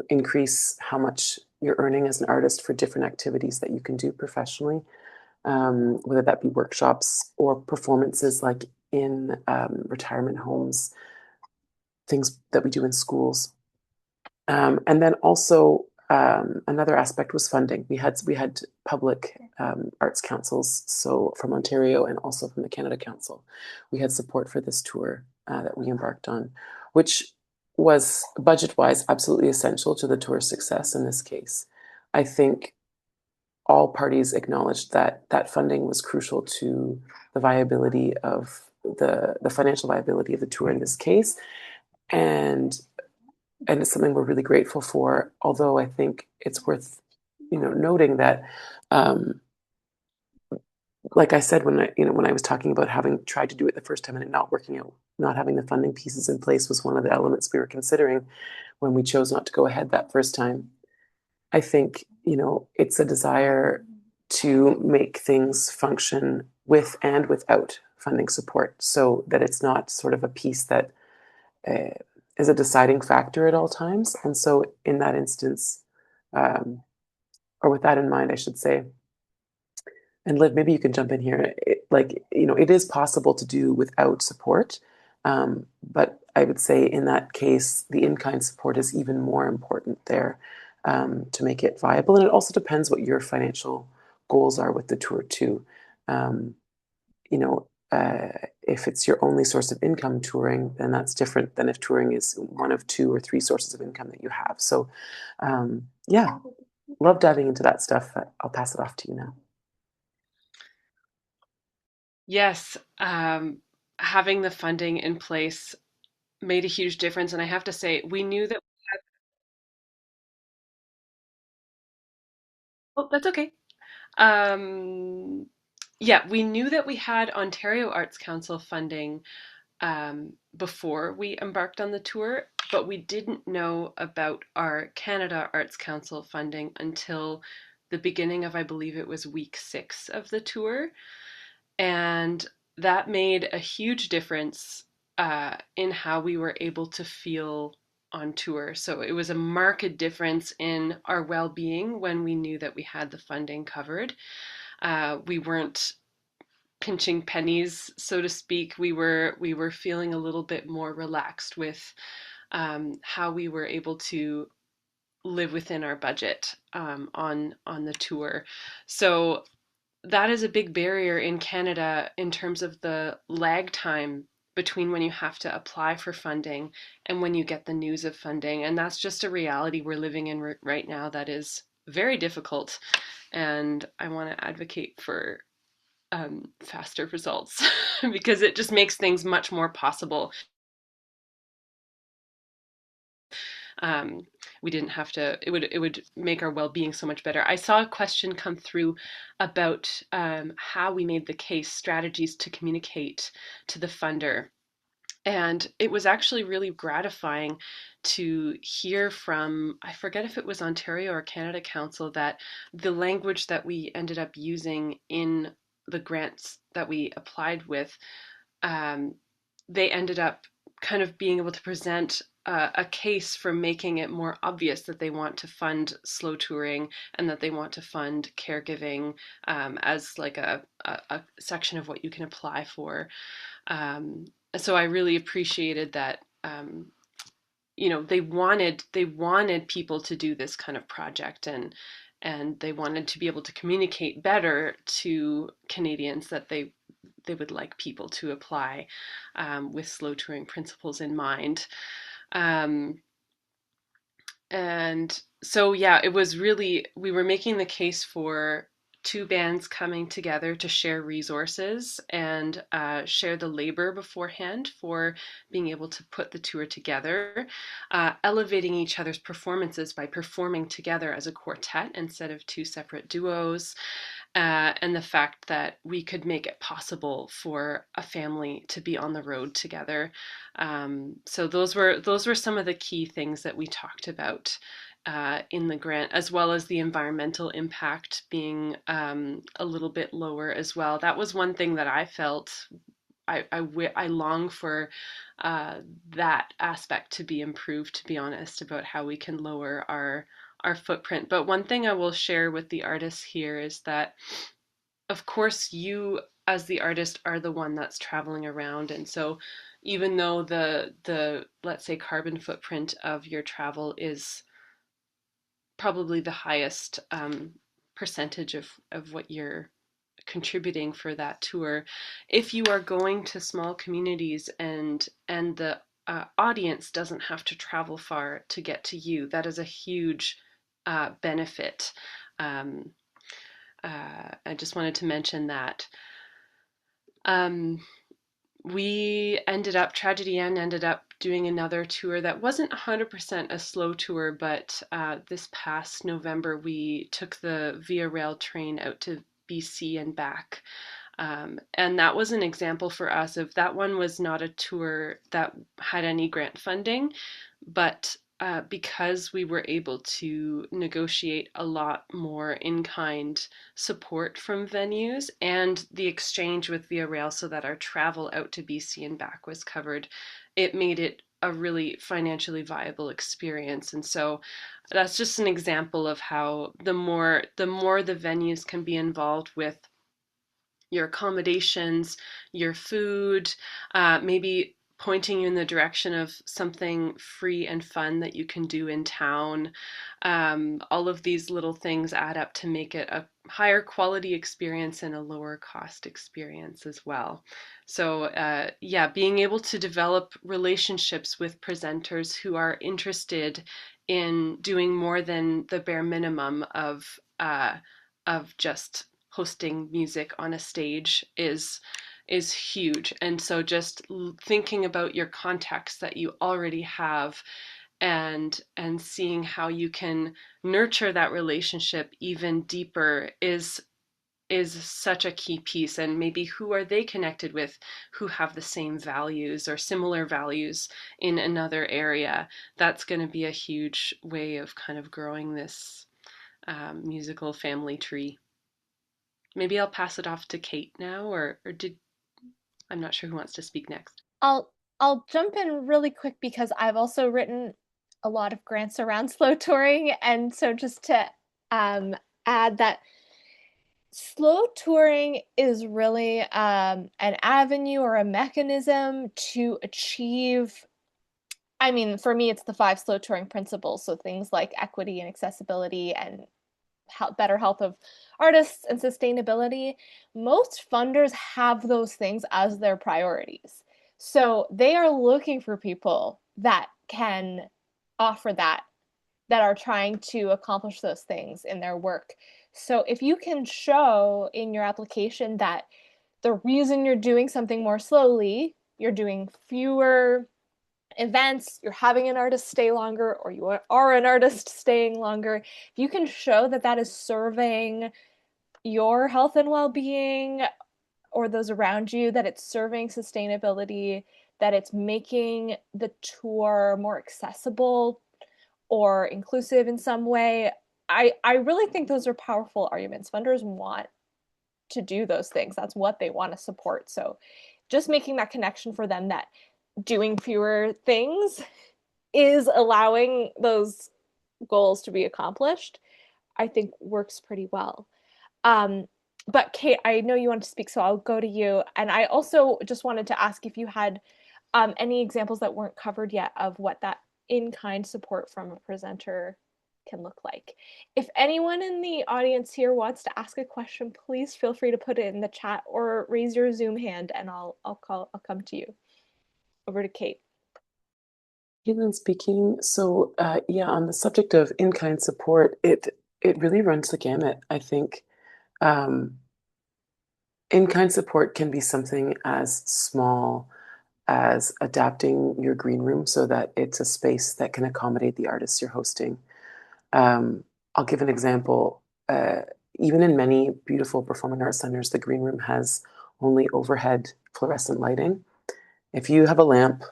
F: increase how much you're earning as an artist for different activities that you can do professionally, whether that be workshops or performances like in retirement homes, things that we do in schools. And then also another aspect was funding. We had public arts councils, so from Ontario and also from the Canada Council. We had support for this tour that we embarked on, which was budget-wise absolutely essential to the tour's success in this case. I think all parties acknowledged that that funding was crucial to the viability of the financial viability of the tour in this case. And it's something we're really grateful for. Although I think it's worth, noting that, like I said, when I was talking about having tried to do it the first time and it not working out, not having the funding pieces in place was one of the elements we were considering when we chose not to go ahead that first time. I think, it's a desire to make things function with and without funding support, so that it's not sort of a piece that is a deciding factor at all times. And so in that instance, or with that in mind, I should say, and Liv, maybe you can jump in here. It is possible to do without support, but I would say in that case, the in-kind support is even more important there to make it viable. And it also depends what your financial goals are with the tour too. If it's your only source of income touring, then that's different than if touring is one of 2 or 3 sources of income that you have. So, yeah, love diving into that stuff. I'll pass it off to you now.
A: Yes, having the funding in place made a huge difference. And I have to say, we knew that. Oh, that's okay. Yeah, we knew that we had Ontario Arts Council funding before we embarked on the tour, but we didn't know about our Canada Arts Council funding until the beginning of, I believe it was week 6 of the tour. And that made a huge difference in how we were able to feel on tour. So it was a marked difference in our well-being when we knew that we had the funding covered. We weren't pinching pennies, so to speak. We were feeling a little bit more relaxed with how we were able to live within our budget on the tour. So that is a big barrier in Canada in terms of the lag time between when you have to apply for funding and when you get the news of funding. And that's just a reality we're living in right now that is very difficult. And I want to advocate for faster results because it just makes things much more possible. We didn't have to, it would make our well-being so much better. I saw a question come through about how we made the case, strategies to communicate to the funder. And it was actually really gratifying to hear from, I forget if it was Ontario or Canada Council, that the language that we ended up using in the grants that we applied with, they ended up kind of being able to present a case for making it more obvious that they want to fund slow touring and that they want to fund caregiving as like a section of what you can apply for. So I really appreciated that. They wanted people to do this kind of project, and they wanted to be able to communicate better to Canadians that they would like people to apply with slow touring principles in mind. And so, yeah, it was really, we were making the case for 2 bands coming together to share resources and share the labor beforehand for being able to put the tour together, elevating each other's performances by performing together as a quartet instead of 2 separate duos, and the fact that we could make it possible for a family to be on the road together. So those were some of the key things that we talked about in the grant, as well as the environmental impact being a little bit lower as well. That was one thing that I felt. I long for that aspect to be improved, to be honest, about how we can lower our footprint. But one thing I will share with the artists here is that, of course, you as the artist are the one that's traveling around, and so even though the let's say carbon footprint of your travel is probably the highest percentage of what you're contributing for that tour, if you are going to small communities and the audience doesn't have to travel far to get to you, that is a huge benefit. I just wanted to mention that. Tragedy Ann ended up doing another tour that wasn't 100% a slow tour, but this past November we took the Via Rail train out to BC and back. And that was an example for us of that one was not a tour that had any grant funding, but because we were able to negotiate a lot more in-kind support from venues and the exchange with Via Rail so that our travel out to BC and back was covered, it made it a really financially viable experience. And so that's just an example of how the more the venues can be involved with your accommodations, your food, maybe pointing you in the direction of something free and fun that you can do in town. All of these little things add up to make it a higher quality experience and a lower cost experience as well. So yeah, being able to develop relationships with presenters who are interested in doing more than the bare minimum of just hosting music on a stage is huge. And so just thinking about your contacts that you already have and seeing how you can nurture that relationship even deeper is such a key piece. And maybe who are they connected with who have the same values or similar values in another area? That's going to be a huge way of kind of growing this musical family tree. Maybe I'll pass it off to Kate now, or I'm not sure who wants to speak next.
B: I'll jump in really quick because I've also written a lot of grants around slow touring, and so just to add that slow touring is really an avenue or a mechanism to achieve. I mean, for me, it's the 5 slow touring principles. So things like equity and accessibility and better health of artists and sustainability. Most funders have those things as their priorities. So they are looking for people that can offer that are trying to accomplish those things in their work. So if you can show in your application that the reason you're doing something more slowly, you're doing fewer events, you're having an artist stay longer, or you are an artist staying longer, if you can show that that is serving your health and well-being or those around you, that it's serving sustainability, that it's making the tour more accessible or inclusive in some way, I really think those are powerful arguments. Funders want to do those things. That's what they want to support. So just making that connection for them that doing fewer things is allowing those goals to be accomplished, I think works pretty well. But Kate, I know you want to speak, so I'll go to you. And I also just wanted to ask if you had any examples that weren't covered yet of what that in-kind support from a presenter can look like. If anyone in the audience here wants to ask a question, please feel free to put it in the chat or raise your Zoom hand and I'll come to you. Over to Kate.
F: Kaitlin speaking. So yeah, on the subject of in-kind support, it really runs the gamut. I think in-kind support can be something as small as adapting your green room so that it's a space that can accommodate the artists you're hosting. I'll give an example. Even in many beautiful performing arts centers, the green room has only overhead fluorescent lighting. If you have a lamp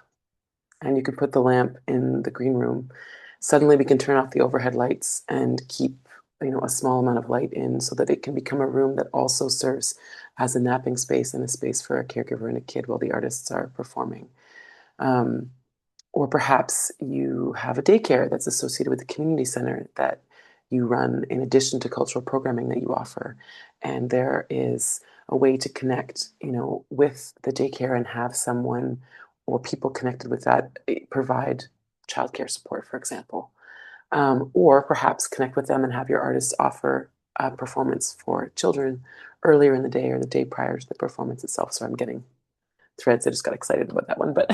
F: and you could put the lamp in the green room, suddenly we can turn off the overhead lights and keep, a small amount of light in so that it can become a room that also serves as a napping space and a space for a caregiver and a kid while the artists are performing. Or perhaps you have a daycare that's associated with the community center that you run in addition to cultural programming that you offer. And there is a way to connect, with the daycare and have someone or people connected with that provide childcare support, for example. Or perhaps connect with them and have your artists offer a performance for children earlier in the day or the day prior to the performance itself. So I'm getting threads. I just got excited about that one. But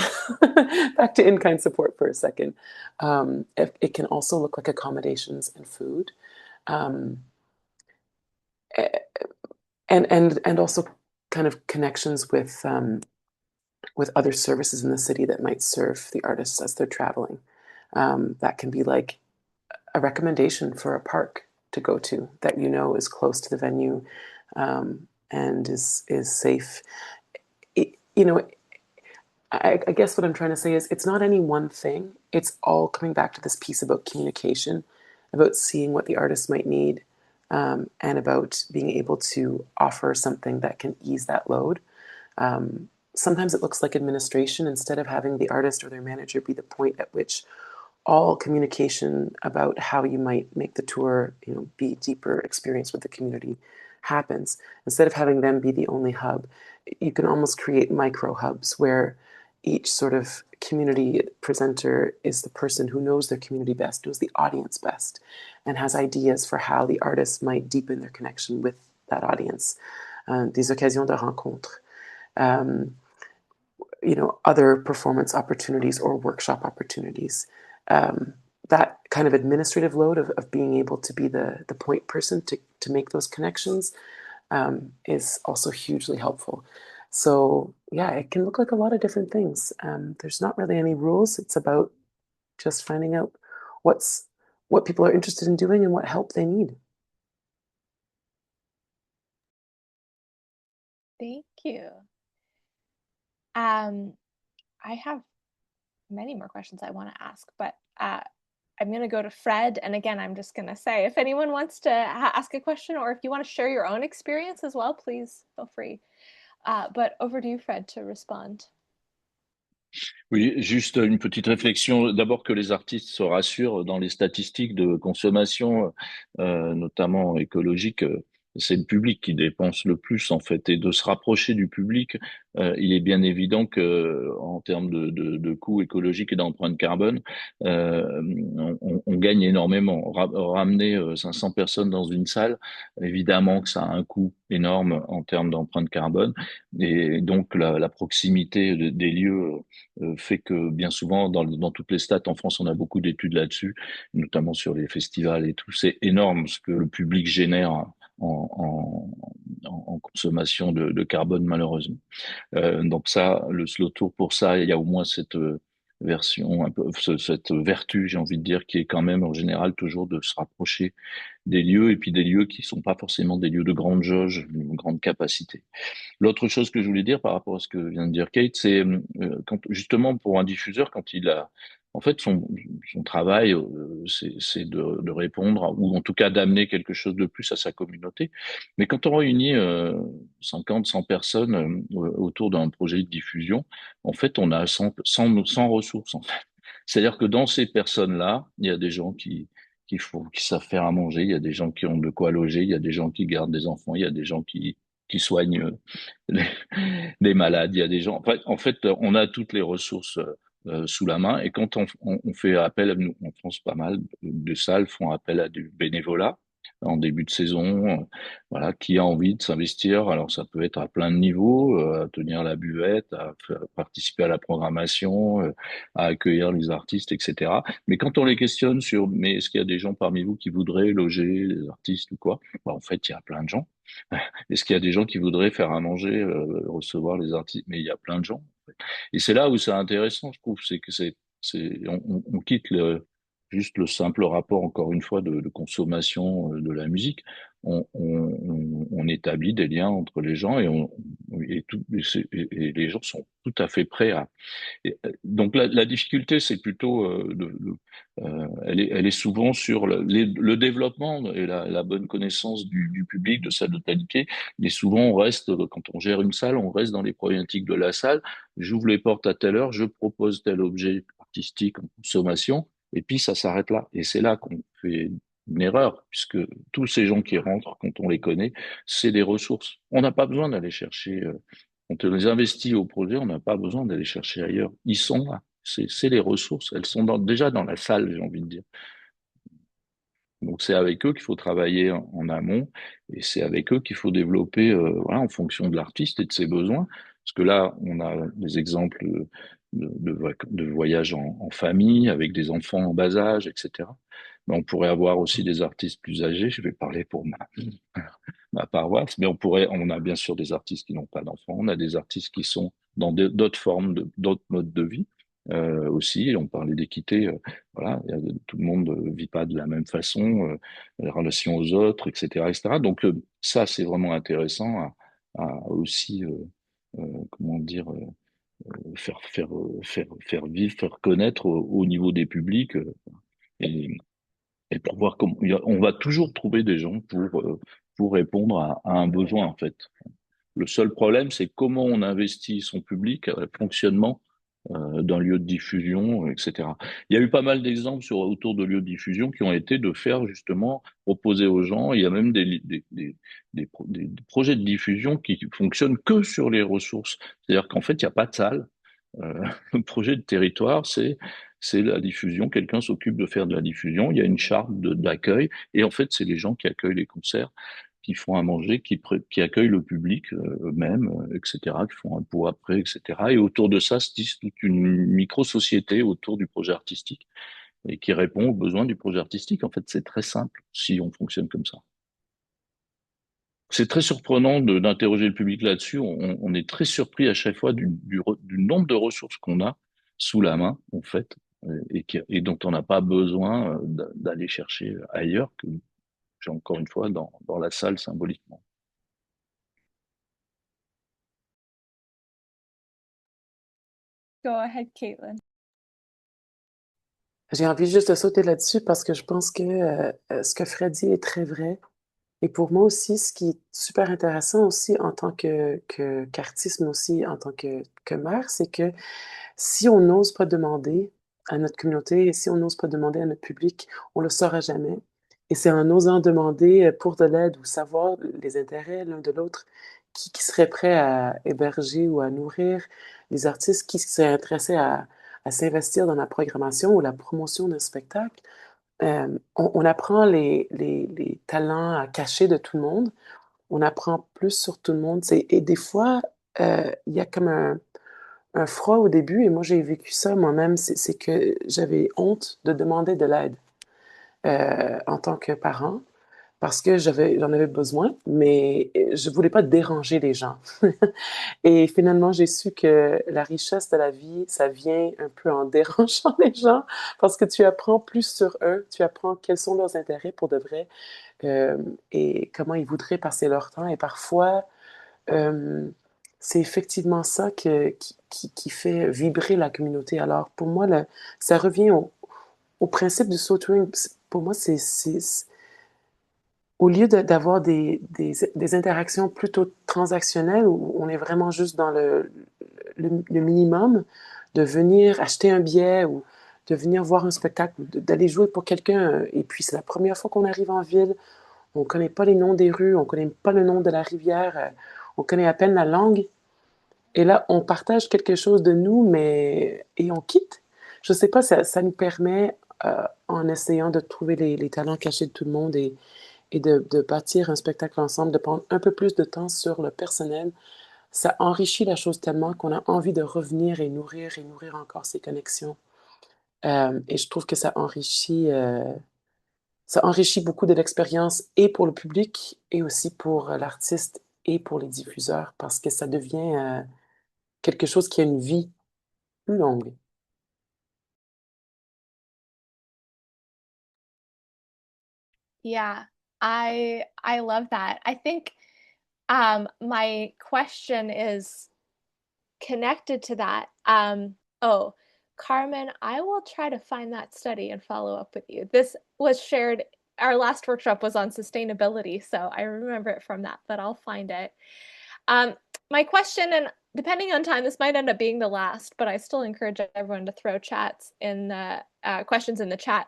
F: back to in-kind support for a second. It can also look like accommodations and food, um, and also kind of connections with other services in the city that might serve the artists as they're traveling. That can be like a recommendation for a park to go to that is close to the venue, and is safe. I guess what I'm trying to say is it's not any one thing. It's all coming back to this piece about communication, about seeing what the artist might need, and about being able to offer something that can ease that load. Sometimes it looks like administration instead of having the artist or their manager be the point at which all communication about how you might make the tour, be deeper experience with the community happens. Instead of having them be the only hub, you can almost create micro hubs where each sort of community presenter is the person who knows their community best, knows the audience best, and has ideas for how the artist might deepen their connection with that audience. Des occasions de rencontre. Other performance opportunities or workshop opportunities. That kind of administrative load of being able to be the point person to make those connections is also hugely helpful. So yeah, it can look like a lot of different things. There's not really any rules. It's about just finding out what people are interested in doing and what help they need.
B: Thank you. I have many more questions I want to ask, but I'm going to go to Fred. And again, I'm just going to say, if anyone wants to ask a question or if you want to share your own experience as well, please feel free. But over to you, Fred, to respond.
G: Oui, juste une petite réflexion. D'abord que les artistes se rassurent dans les statistiques de consommation, notamment écologique. C'est le public qui dépense le plus en fait, et de se rapprocher du public, il est bien évident que en termes de coûts écologiques et d'empreinte carbone, on gagne énormément. Ramener 500 personnes dans une salle, évidemment que ça a un coût énorme en termes d'empreinte carbone, et donc la proximité des lieux fait que bien souvent dans toutes les stats en France, on a beaucoup d'études là-dessus, notamment sur les festivals et tout. C'est énorme ce que le public génère en consommation de carbone, malheureusement. Donc ça, le slow tour, pour ça, il y a au moins cette version, un peu, cette vertu, j'ai envie de dire, qui est quand même en général toujours de se rapprocher des lieux, et puis des lieux qui sont pas forcément des lieux de grande jauge, de grande capacité. L'autre chose que je voulais dire par rapport à ce que vient de dire Kate, c'est quand justement pour un diffuseur, quand il a en fait son travail, c'est de répondre, ou en tout cas d'amener quelque chose de plus à sa communauté. Mais quand on réunit 50, 100 personnes autour d'un projet de diffusion, en fait, on a 100 ressources. En fait. C'est-à-dire que dans ces personnes-là, il y a des gens qui savent faire à manger, il y a des gens qui ont de quoi loger, il y a des gens qui gardent des enfants, il y a des gens qui soignent les, les malades, il y a des gens. En fait, on a toutes les ressources sous la main. Et quand on fait appel, nous, en France, pas mal de salles font appel à du bénévolat en début de saison, voilà, qui a envie de s'investir. Alors, ça peut être à plein de niveaux, à tenir la buvette, à participer à la programmation, à accueillir les artistes, etc. Mais quand on les questionne sur, mais est-ce qu'il y a des gens parmi vous qui voudraient loger les artistes ou quoi? En fait, il y a plein de gens. Est-ce qu'il y a des gens qui voudraient faire à manger, recevoir les artistes? Mais il y a plein de gens. En fait. Et c'est là où c'est intéressant, je trouve, c'est que on quitte juste le simple rapport, encore une fois, de consommation de la musique. On établit des liens entre les gens et les gens sont tout à fait prêts à. Donc la difficulté, c'est plutôt elle est souvent sur le développement et la bonne connaissance du public, de sa totalité. Mais souvent, on reste, quand on gère une salle, on reste dans les problématiques de la salle. J'ouvre les portes à telle heure, je propose tel objet artistique en consommation, et puis ça s'arrête là. Et c'est là qu'on fait une erreur, puisque tous ces gens qui rentrent, quand on les connaît, c'est des ressources. On n'a pas besoin d'aller chercher quand on les investit au projet, on n'a pas besoin d'aller chercher ailleurs. Ils sont là. C'est les ressources. Elles sont déjà dans la salle, j'ai envie de dire. Donc c'est avec eux qu'il faut travailler en amont et c'est avec eux qu'il faut développer voilà, en fonction de l'artiste et de ses besoins. Parce que là, on a des exemples de voyages en famille avec des enfants en bas âge, etc. Mais on pourrait avoir aussi des artistes plus âgés. Je vais parler pour ma paroisse, mais on a bien sûr des artistes qui n'ont pas d'enfants, on a des artistes qui sont dans d'autres formes, d'autres modes de vie aussi. Et on parlait d'équité, voilà, tout le monde ne vit pas de la même façon, les relations aux autres, etc., etc. Donc ça, c'est vraiment intéressant à aussi, comment dire, faire vivre, faire connaître au niveau des publics. Et, et pour voir comment on va toujours trouver des gens pour répondre à un besoin en fait. Le seul problème, c'est comment on investit son public, le fonctionnement d'un lieu de diffusion, etc. Il y a eu pas mal d'exemples autour de lieux de diffusion qui ont été de faire justement proposer aux gens. Il y a même des projets de diffusion qui fonctionnent que sur les ressources. C'est-à-dire qu'en fait, il n'y a pas de salle. Le projet de territoire, c'est la diffusion. Quelqu'un s'occupe de faire de la diffusion. Il y a une charte d'accueil. Et en fait, c'est les gens qui accueillent les concerts, qui font à manger, qui accueillent le public eux-mêmes, etc., qui font un pot après, etc. Et autour de ça se tisse toute une micro-société autour du projet artistique et qui répond aux besoins du projet artistique. En fait, c'est très simple si on fonctionne comme ça. C'est très surprenant d'interroger le public là-dessus. On est très surpris à chaque fois du nombre de ressources qu'on a sous la main, en fait, et dont on n'a pas besoin d'aller chercher ailleurs que, encore une fois, dans la salle symboliquement.
B: Go ahead, Kaitlin.
F: J'ai envie juste de sauter là-dessus parce que je pense que ce que Fred dit est très vrai. Et pour moi aussi, ce qui est super intéressant aussi en tant qu'artiste, mais aussi en tant que mère, c'est que si on n'ose pas demander à notre communauté et si on n'ose pas demander à notre public, on le saura jamais. Et c'est en osant demander pour de l'aide ou savoir les intérêts l'un de l'autre qui serait prêt à héberger ou à nourrir les artistes, qui seraient intéressés à s'investir dans la programmation ou la promotion d'un spectacle. On apprend les talents cachés de tout le monde. On apprend plus sur tout le monde. Et des fois, il y a comme un froid au début, et moi j'ai vécu ça moi-même, c'est que j'avais honte de demander de l'aide en tant que parent, parce que j'en avais besoin, mais je voulais pas déranger les gens. Et finalement, j'ai su que la richesse de la vie, ça vient un peu en dérangeant les gens, parce que tu apprends plus sur eux, tu apprends quels sont leurs intérêts pour de vrai, et comment ils voudraient passer leur temps. Et parfois, euh, c'est effectivement ça qui fait vibrer la communauté. Alors, pour moi, ça revient au principe du soul-touring. Pour moi, au lieu d'avoir des interactions plutôt transactionnelles où on est vraiment juste dans le minimum, de venir acheter un billet ou de venir voir un spectacle, d'aller jouer pour quelqu'un, et puis c'est la première fois qu'on arrive en ville, on ne connaît pas les noms des rues, on ne connaît pas le nom de la rivière, on connaît à peine la langue, et là, on partage quelque chose de nous, et on quitte. Je ne sais pas, ça nous permet, en essayant de trouver les talents cachés de tout le monde et de bâtir un spectacle ensemble, de prendre un peu plus de temps sur le personnel, ça enrichit la chose tellement qu'on a envie de revenir et nourrir encore ces connexions. Et je trouve que ça enrichit beaucoup de l'expérience et pour le public et aussi pour l'artiste et pour les diffuseurs parce que ça devient quelque chose qui a une vie plus longue.
B: Yeah, I love that. I think my question is connected to that. Oh, Carmen, I will try to find that study and follow up with you. This was shared, our last workshop was on sustainability, so I remember it from that, but I'll find it. Um, my question, and depending on time, this might end up being the last, but I still encourage everyone to throw chats in the questions in the chat.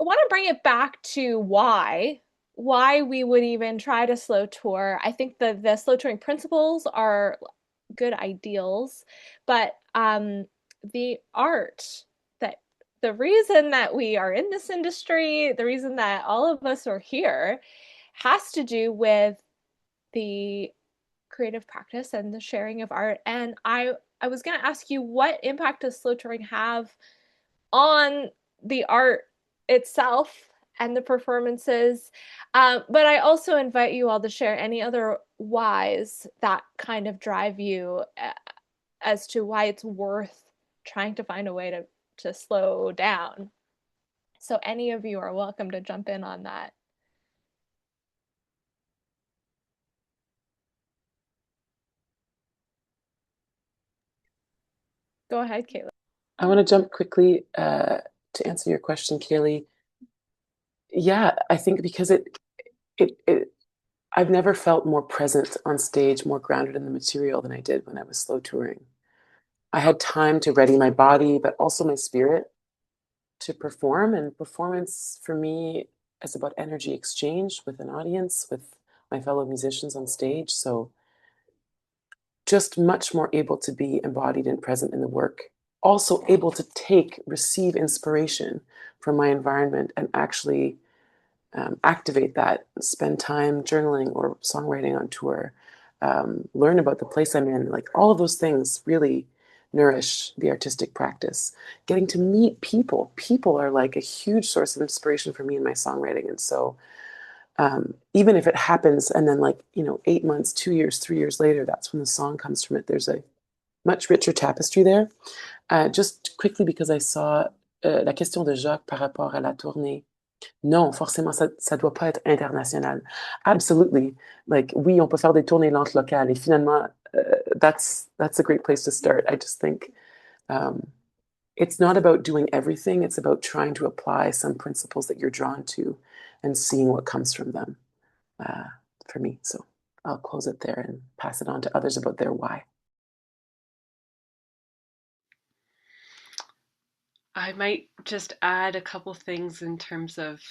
B: I want to bring it back to why we would even try to slow tour. I think the slow touring principles are good ideals, but the art, that the reason that we are in this industry, the reason that all of us are here, has to do with the creative practice and the sharing of art. And I was going to ask you, what impact does slow touring have on the art itself and the performances? But I also invite you all to share any other whys that kind of drive you as to why it's worth trying to find a way to slow down. So any of you are welcome to jump in on that. Go ahead, Kaitlin.
F: I want to jump quickly to answer your question, Kaylee. Yeah, I think because I've never felt more present on stage, more grounded in the material than I did when I was slow touring. I had time to ready my body, but also my spirit to perform. And performance for me is about energy exchange with an audience, with my fellow musicians on stage. So just much more able to be embodied and present in the work. Also able to receive inspiration from my environment and actually activate that, spend time journaling or songwriting on tour, learn about the place I'm in. Like all of those things really nourish the artistic practice. Getting to meet people. People are like a huge source of inspiration for me in my songwriting. And so even if it happens and then 8 months, 2 years, 3 years later, that's when the song comes from it. There's a much richer tapestry there. Just quickly, because I saw la question de Jacques par rapport à la tournée. Non, forcément, ça doit pas être international. Absolutely. Like, oui, on peut faire des tournées lentes locales. Et finalement, that's a great place to start. I just think it's not about doing everything. It's about trying to apply some principles that you're drawn to and seeing what comes from them for me. So I'll close it there and pass it on to others about their why.
A: I might just add a couple things in terms of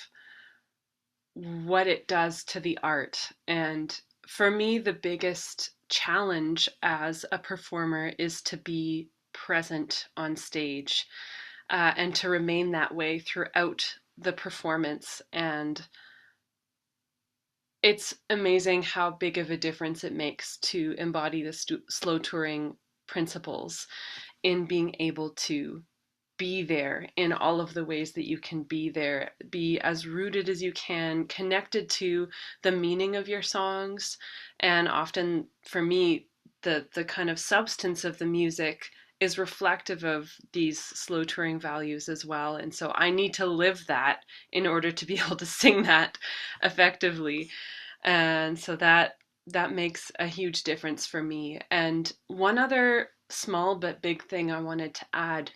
A: what it does to the art. And for me, the biggest challenge as a performer is to be present on stage and to remain that way throughout the performance. And it's amazing how big of a difference it makes to embody the slow touring principles in being able to be there in all of the ways that you can be there, be as rooted as you can, connected to the meaning of your songs. And often for me, the kind of substance of the music is reflective of these slow touring values as well. And so I need to live that in order to be able to sing that effectively. And so that makes a huge difference for me. And one other small but big thing I wanted to add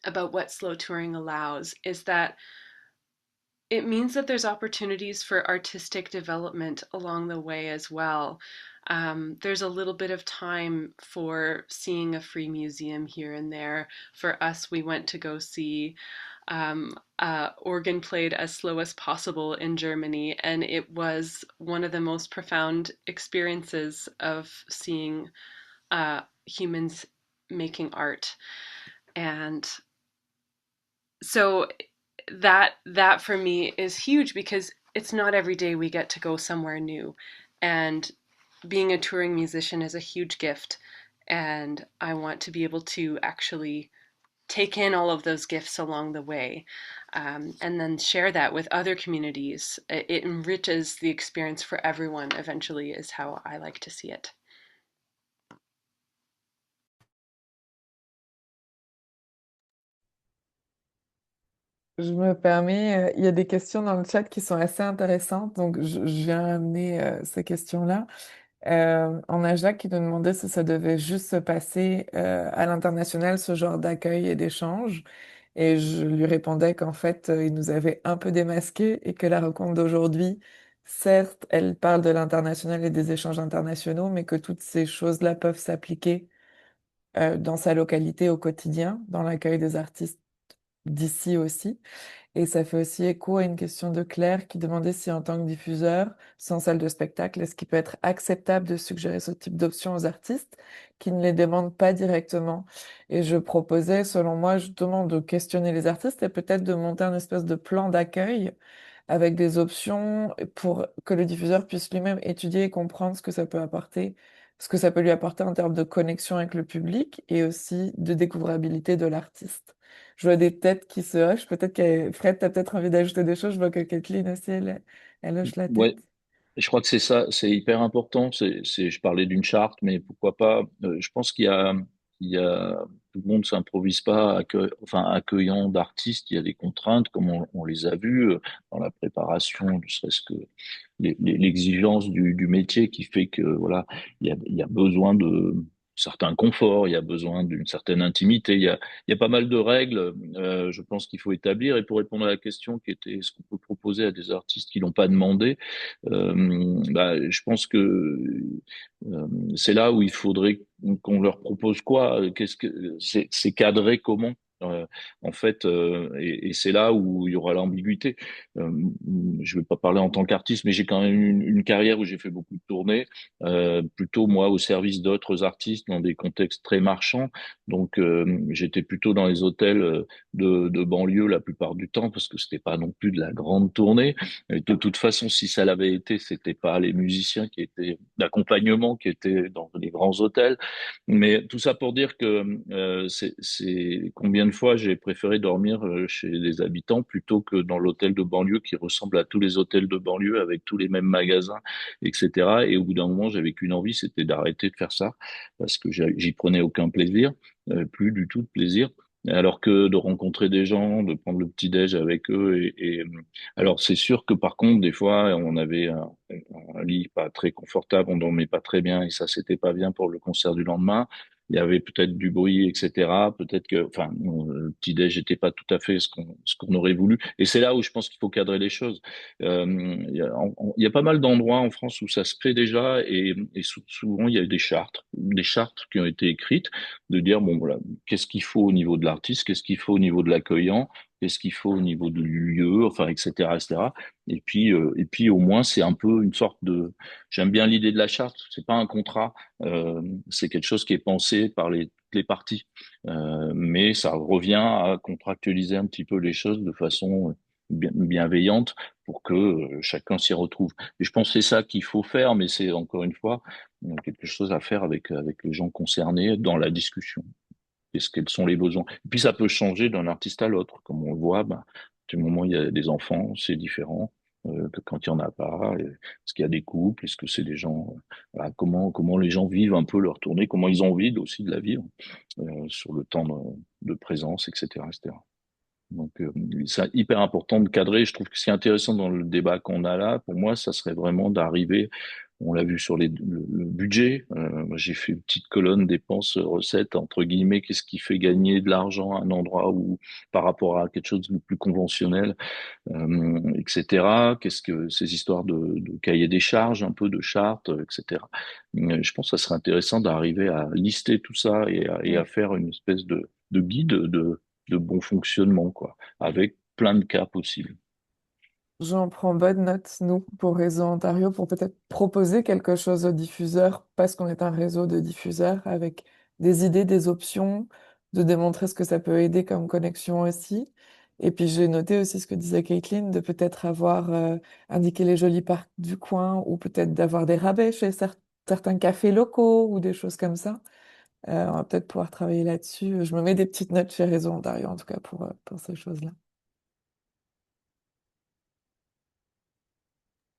A: about what slow touring allows is that it means that there's opportunities for artistic development along the way as well. There's a little bit of time for seeing a free museum here and there. For us, we went to go see organ played as slow as possible in Germany, and it was one of the most profound experiences of seeing humans making art. And so that for me is huge because it's not every day we get to go somewhere new, and being a touring musician is a huge gift, and I want to be able to actually take in all of those gifts along the way, and then share that with other communities. It enriches the experience for everyone eventually, is how I like to see it.
C: Je me permets, il y a des questions dans le chat qui sont assez intéressantes, donc je viens amener ces questions-là. On a Jacques qui nous demandait si ça devait juste se passer à l'international, ce genre d'accueil et d'échange. Et je lui répondais qu'en fait, il nous avait un peu démasqué et que la rencontre d'aujourd'hui, certes, elle parle de l'international et des échanges internationaux, mais que toutes ces choses-là peuvent s'appliquer dans sa localité au quotidien, dans l'accueil des artistes d'ici aussi. Et ça fait aussi écho à une question de Claire qui demandait si en tant que diffuseur, sans salle de spectacle, est-ce qu'il peut être acceptable de suggérer ce type d'options aux artistes qui ne les demandent pas directement? Et je proposais, selon moi, justement, de questionner les artistes et peut-être de monter un espèce de plan d'accueil avec des options pour que le diffuseur puisse lui-même étudier et comprendre ce que ça peut apporter, ce que ça peut lui apporter en termes de connexion avec le public et aussi de découvrabilité de l'artiste. Je vois des têtes qui se hochent. Peut-être que Fred, tu as peut-être envie d'ajouter des choses. Je vois que Kaitlin aussi, elle hoche la
G: Ouais,
C: tête.
G: je crois que c'est ça, c'est hyper important. Je parlais d'une charte, mais pourquoi pas. Je pense il y a, tout le monde s'improvise pas enfin, accueillant d'artistes. Il y a des contraintes, comme on les a vues dans la préparation, ne serait-ce que l'exigence du métier qui fait que voilà, il y a besoin de certains conforts, il y a besoin d'une certaine intimité, il y a pas mal de règles, je pense qu'il faut établir. Et pour répondre à la question qui était est-ce qu'on peut proposer à des artistes qui l'ont pas demandé, je pense que c'est là où il faudrait qu'on leur propose quoi, qu'est-ce que c'est cadré comment. Euh, En fait, et c'est là où il y aura l'ambiguïté. Euh, je ne vais pas parler en tant qu'artiste, mais j'ai quand même une carrière où j'ai fait beaucoup de tournées, plutôt moi au service d'autres artistes dans des contextes très marchands. Donc, j'étais plutôt dans les hôtels de banlieue la plupart du temps parce que c'était pas non plus de la grande tournée. Et de toute façon, si ça l'avait été, c'était pas les musiciens qui étaient d'accompagnement qui étaient dans les grands hôtels. Mais tout ça pour dire que c'est combien de fois j'ai préféré dormir chez les habitants plutôt que dans l'hôtel de banlieue qui ressemble à tous les hôtels de banlieue avec tous les mêmes magasins, etc. Et au bout d'un moment, j'avais qu'une envie, c'était d'arrêter de faire ça parce que j'y prenais aucun plaisir, plus du tout de plaisir. Alors que de rencontrer des gens, de prendre le petit-déj avec eux alors c'est sûr que par contre des fois on avait un lit pas très confortable, on dormait pas très bien et ça c'était pas bien pour le concert du lendemain. Il y avait peut-être du bruit, etc. Peut-être que, enfin, le petit-déj n'était pas tout à fait ce qu'on aurait voulu. Et c'est là où je pense qu'il faut cadrer les choses. Il y a pas mal d'endroits en France où ça se fait déjà et souvent il y a eu des chartes qui ont été écrites de dire bon voilà, qu'est-ce qu'il faut au niveau de l'artiste, qu'est-ce qu'il faut au niveau de l'accueillant, qu'est-ce qu'il faut au niveau du lieu, enfin, etc., etc. Et puis au moins, c'est un peu une sorte de. J'aime bien l'idée de la charte. C'est pas un contrat, c'est quelque chose qui est pensé par les parties, mais ça revient à contractualiser un petit peu les choses de façon bienveillante pour que chacun s'y retrouve. Et je pense que c'est ça qu'il faut faire, mais c'est encore une fois quelque chose à faire avec les gens concernés dans la discussion. Quels sont les besoins. Et puis ça peut changer d'un artiste à l'autre, comme on le voit, du moment où il y a des enfants, c'est différent que quand il y en a pas. Est-ce qu'il y a des couples, est-ce que c'est des gens, voilà, comment les gens vivent un peu leur tournée, comment ils ont envie aussi de la vivre sur le temps de présence, etc., etc. Donc, c'est hyper important de cadrer. Je trouve que ce qui est intéressant dans le débat qu'on a là, pour moi, ça serait vraiment d'arriver. On l'a vu sur le budget. Moi, j'ai fait une petite colonne dépenses, recettes, entre guillemets. Qu'est-ce qui fait gagner de l'argent à un endroit où, par rapport à quelque chose de plus conventionnel, etc. Qu'est-ce que ces histoires de cahier des charges, un peu de chartes, etc. Je pense que ça serait intéressant d'arriver à lister tout ça et à faire une espèce de guide de bon fonctionnement, quoi, avec plein de cas possibles.
C: J'en prends bonne note, nous, pour Réseau Ontario, pour peut-être proposer quelque chose aux diffuseurs, parce qu'on est un réseau de diffuseurs, avec des idées, des options, de démontrer ce que ça peut aider comme connexion aussi. Et puis j'ai noté aussi ce que disait Kaitlin, de peut-être avoir indiqué les jolis parcs du coin, ou peut-être d'avoir des rabais chez certains cafés locaux, ou des choses comme ça. On va peut-être pouvoir travailler là-dessus. Je me mets des petites notes chez Réseau Ontario, en tout cas, pour ces choses-là.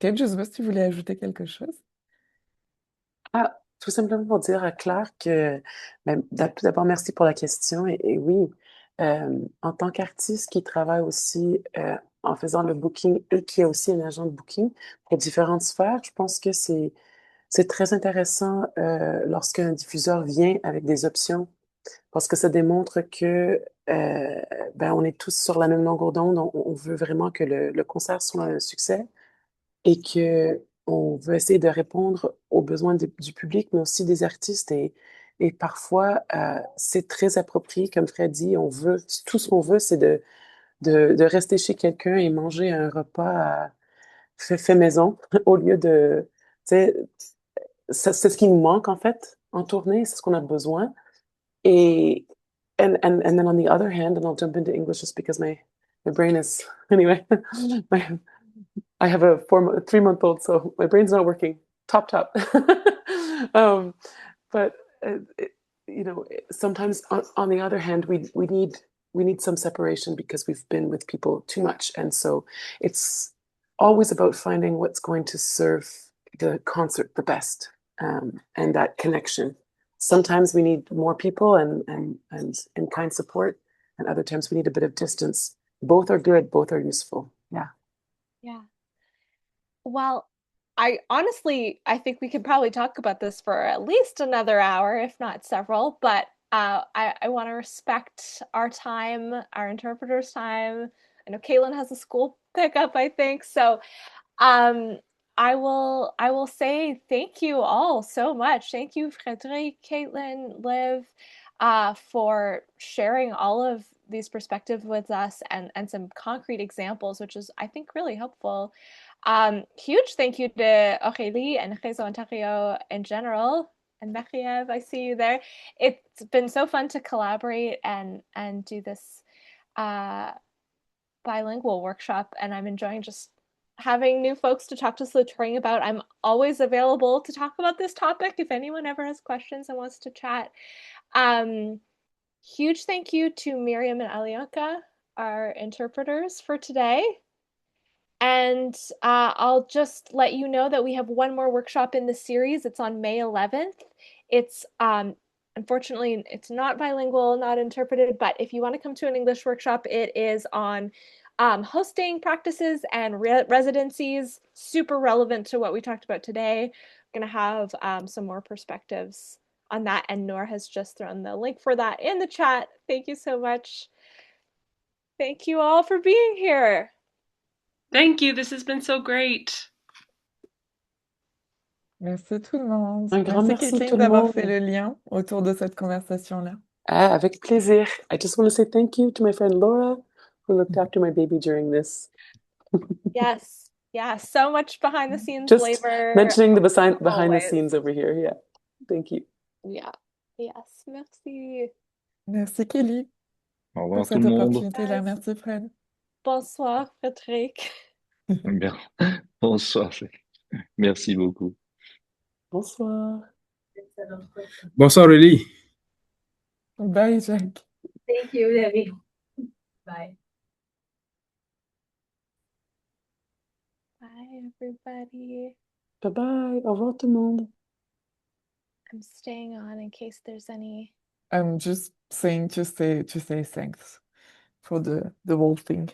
C: Kate, je sais pas si tu voulais ajouter quelque chose.
F: Ah, tout simplement pour dire à Claire que, tout d'abord, merci pour la question. Et oui, en tant qu'artiste qui travaille aussi en faisant le booking et qui est aussi un agent de booking pour différentes sphères, je pense que c'est très intéressant lorsqu'un diffuseur vient avec des options parce que ça démontre que ben, on est tous sur la même longueur d'onde. On veut vraiment que le concert soit un succès et que on veut essayer de répondre aux besoins du public, mais aussi des artistes. Et parfois, c'est très approprié, comme Fred dit, on veut, tout ce qu'on veut, c'est de rester chez quelqu'un et manger un repas fait maison au lieu de, tu sais, c'est ce qui nous manque en fait en tournée, c'est ce qu'on a besoin. Et and then on the other hand, and I'll jump into English just because my brain is anyway. I have a 3-month-old, so my brain's not working top. um, but it, you know, sometimes on the other hand, we need some separation because we've been with people too much, and so it's always about finding what's going to serve the concert the best, and that connection. Sometimes we need more people and kind support, and other times we need a bit of distance. Both are good, both are useful. Yeah.
B: Yeah. Well, I honestly, I think we could probably talk about this for at least another hour, if not several, but I want to respect our time, our interpreter's time. I know Kaitlin has a school pickup, I think. So um, I will say thank you all so much. Thank you, Frédéric, Kaitlin, Liv, for sharing all of these perspectives with us and some concrete examples, which is, I think, really helpful. Huge thank you to Aurélie and Réseau Ontario in general. And Mechiev, I see you there. It's been so fun to collaborate and do this bilingual workshop, and I'm enjoying just having new folks to talk to Slatoring about. I'm always available to talk about this topic if anyone ever has questions and wants to chat. Huge thank you to Miriam and Alyonka, our interpreters for today. And I'll just let you know that we have one more workshop in the series. It's on May 11th. It's unfortunately, it's not bilingual, not interpreted, but if you want to come to an English workshop, it is on hosting practices and residencies, super relevant to what we talked about today. We're going to have some more perspectives on that, and Noor has just thrown the link for that in the chat. Thank you so much. Thank you all for being here.
A: Thank you. This has been so great.
C: Merci tout le monde.
F: Un grand
C: Merci
F: merci
C: Kaitlin
F: tout le
C: d'avoir
F: monde.
C: fait le lien autour de cette conversation-là.
F: Ah, avec plaisir. I just want to say thank you to my friend Laura, who looked after my baby during this.
B: Yes. Yeah. So much behind the scenes
F: Just
B: labor.
F: mentioning the behind the
B: Always.
F: scenes over here. Yeah. Thank you.
B: Yeah. Yes. Merci.
C: Merci Kelly
G: Au
C: pour
G: revoir tout
C: cette
G: le monde.
C: opportunité-là. Merci Fred.
B: Bonsoir, Frédéric.
G: Bien. Bonsoir. Merci beaucoup.
F: Bonsoir.
H: Bonsoir, Aurélie.
C: Bye Jacques.
I: Thank you, Debbie. Bye.
B: Bye, everybody.
F: Bye-bye. Au revoir tout le monde.
B: I'm staying on in case there's any.
C: I'm just saying to say thanks for the whole thing.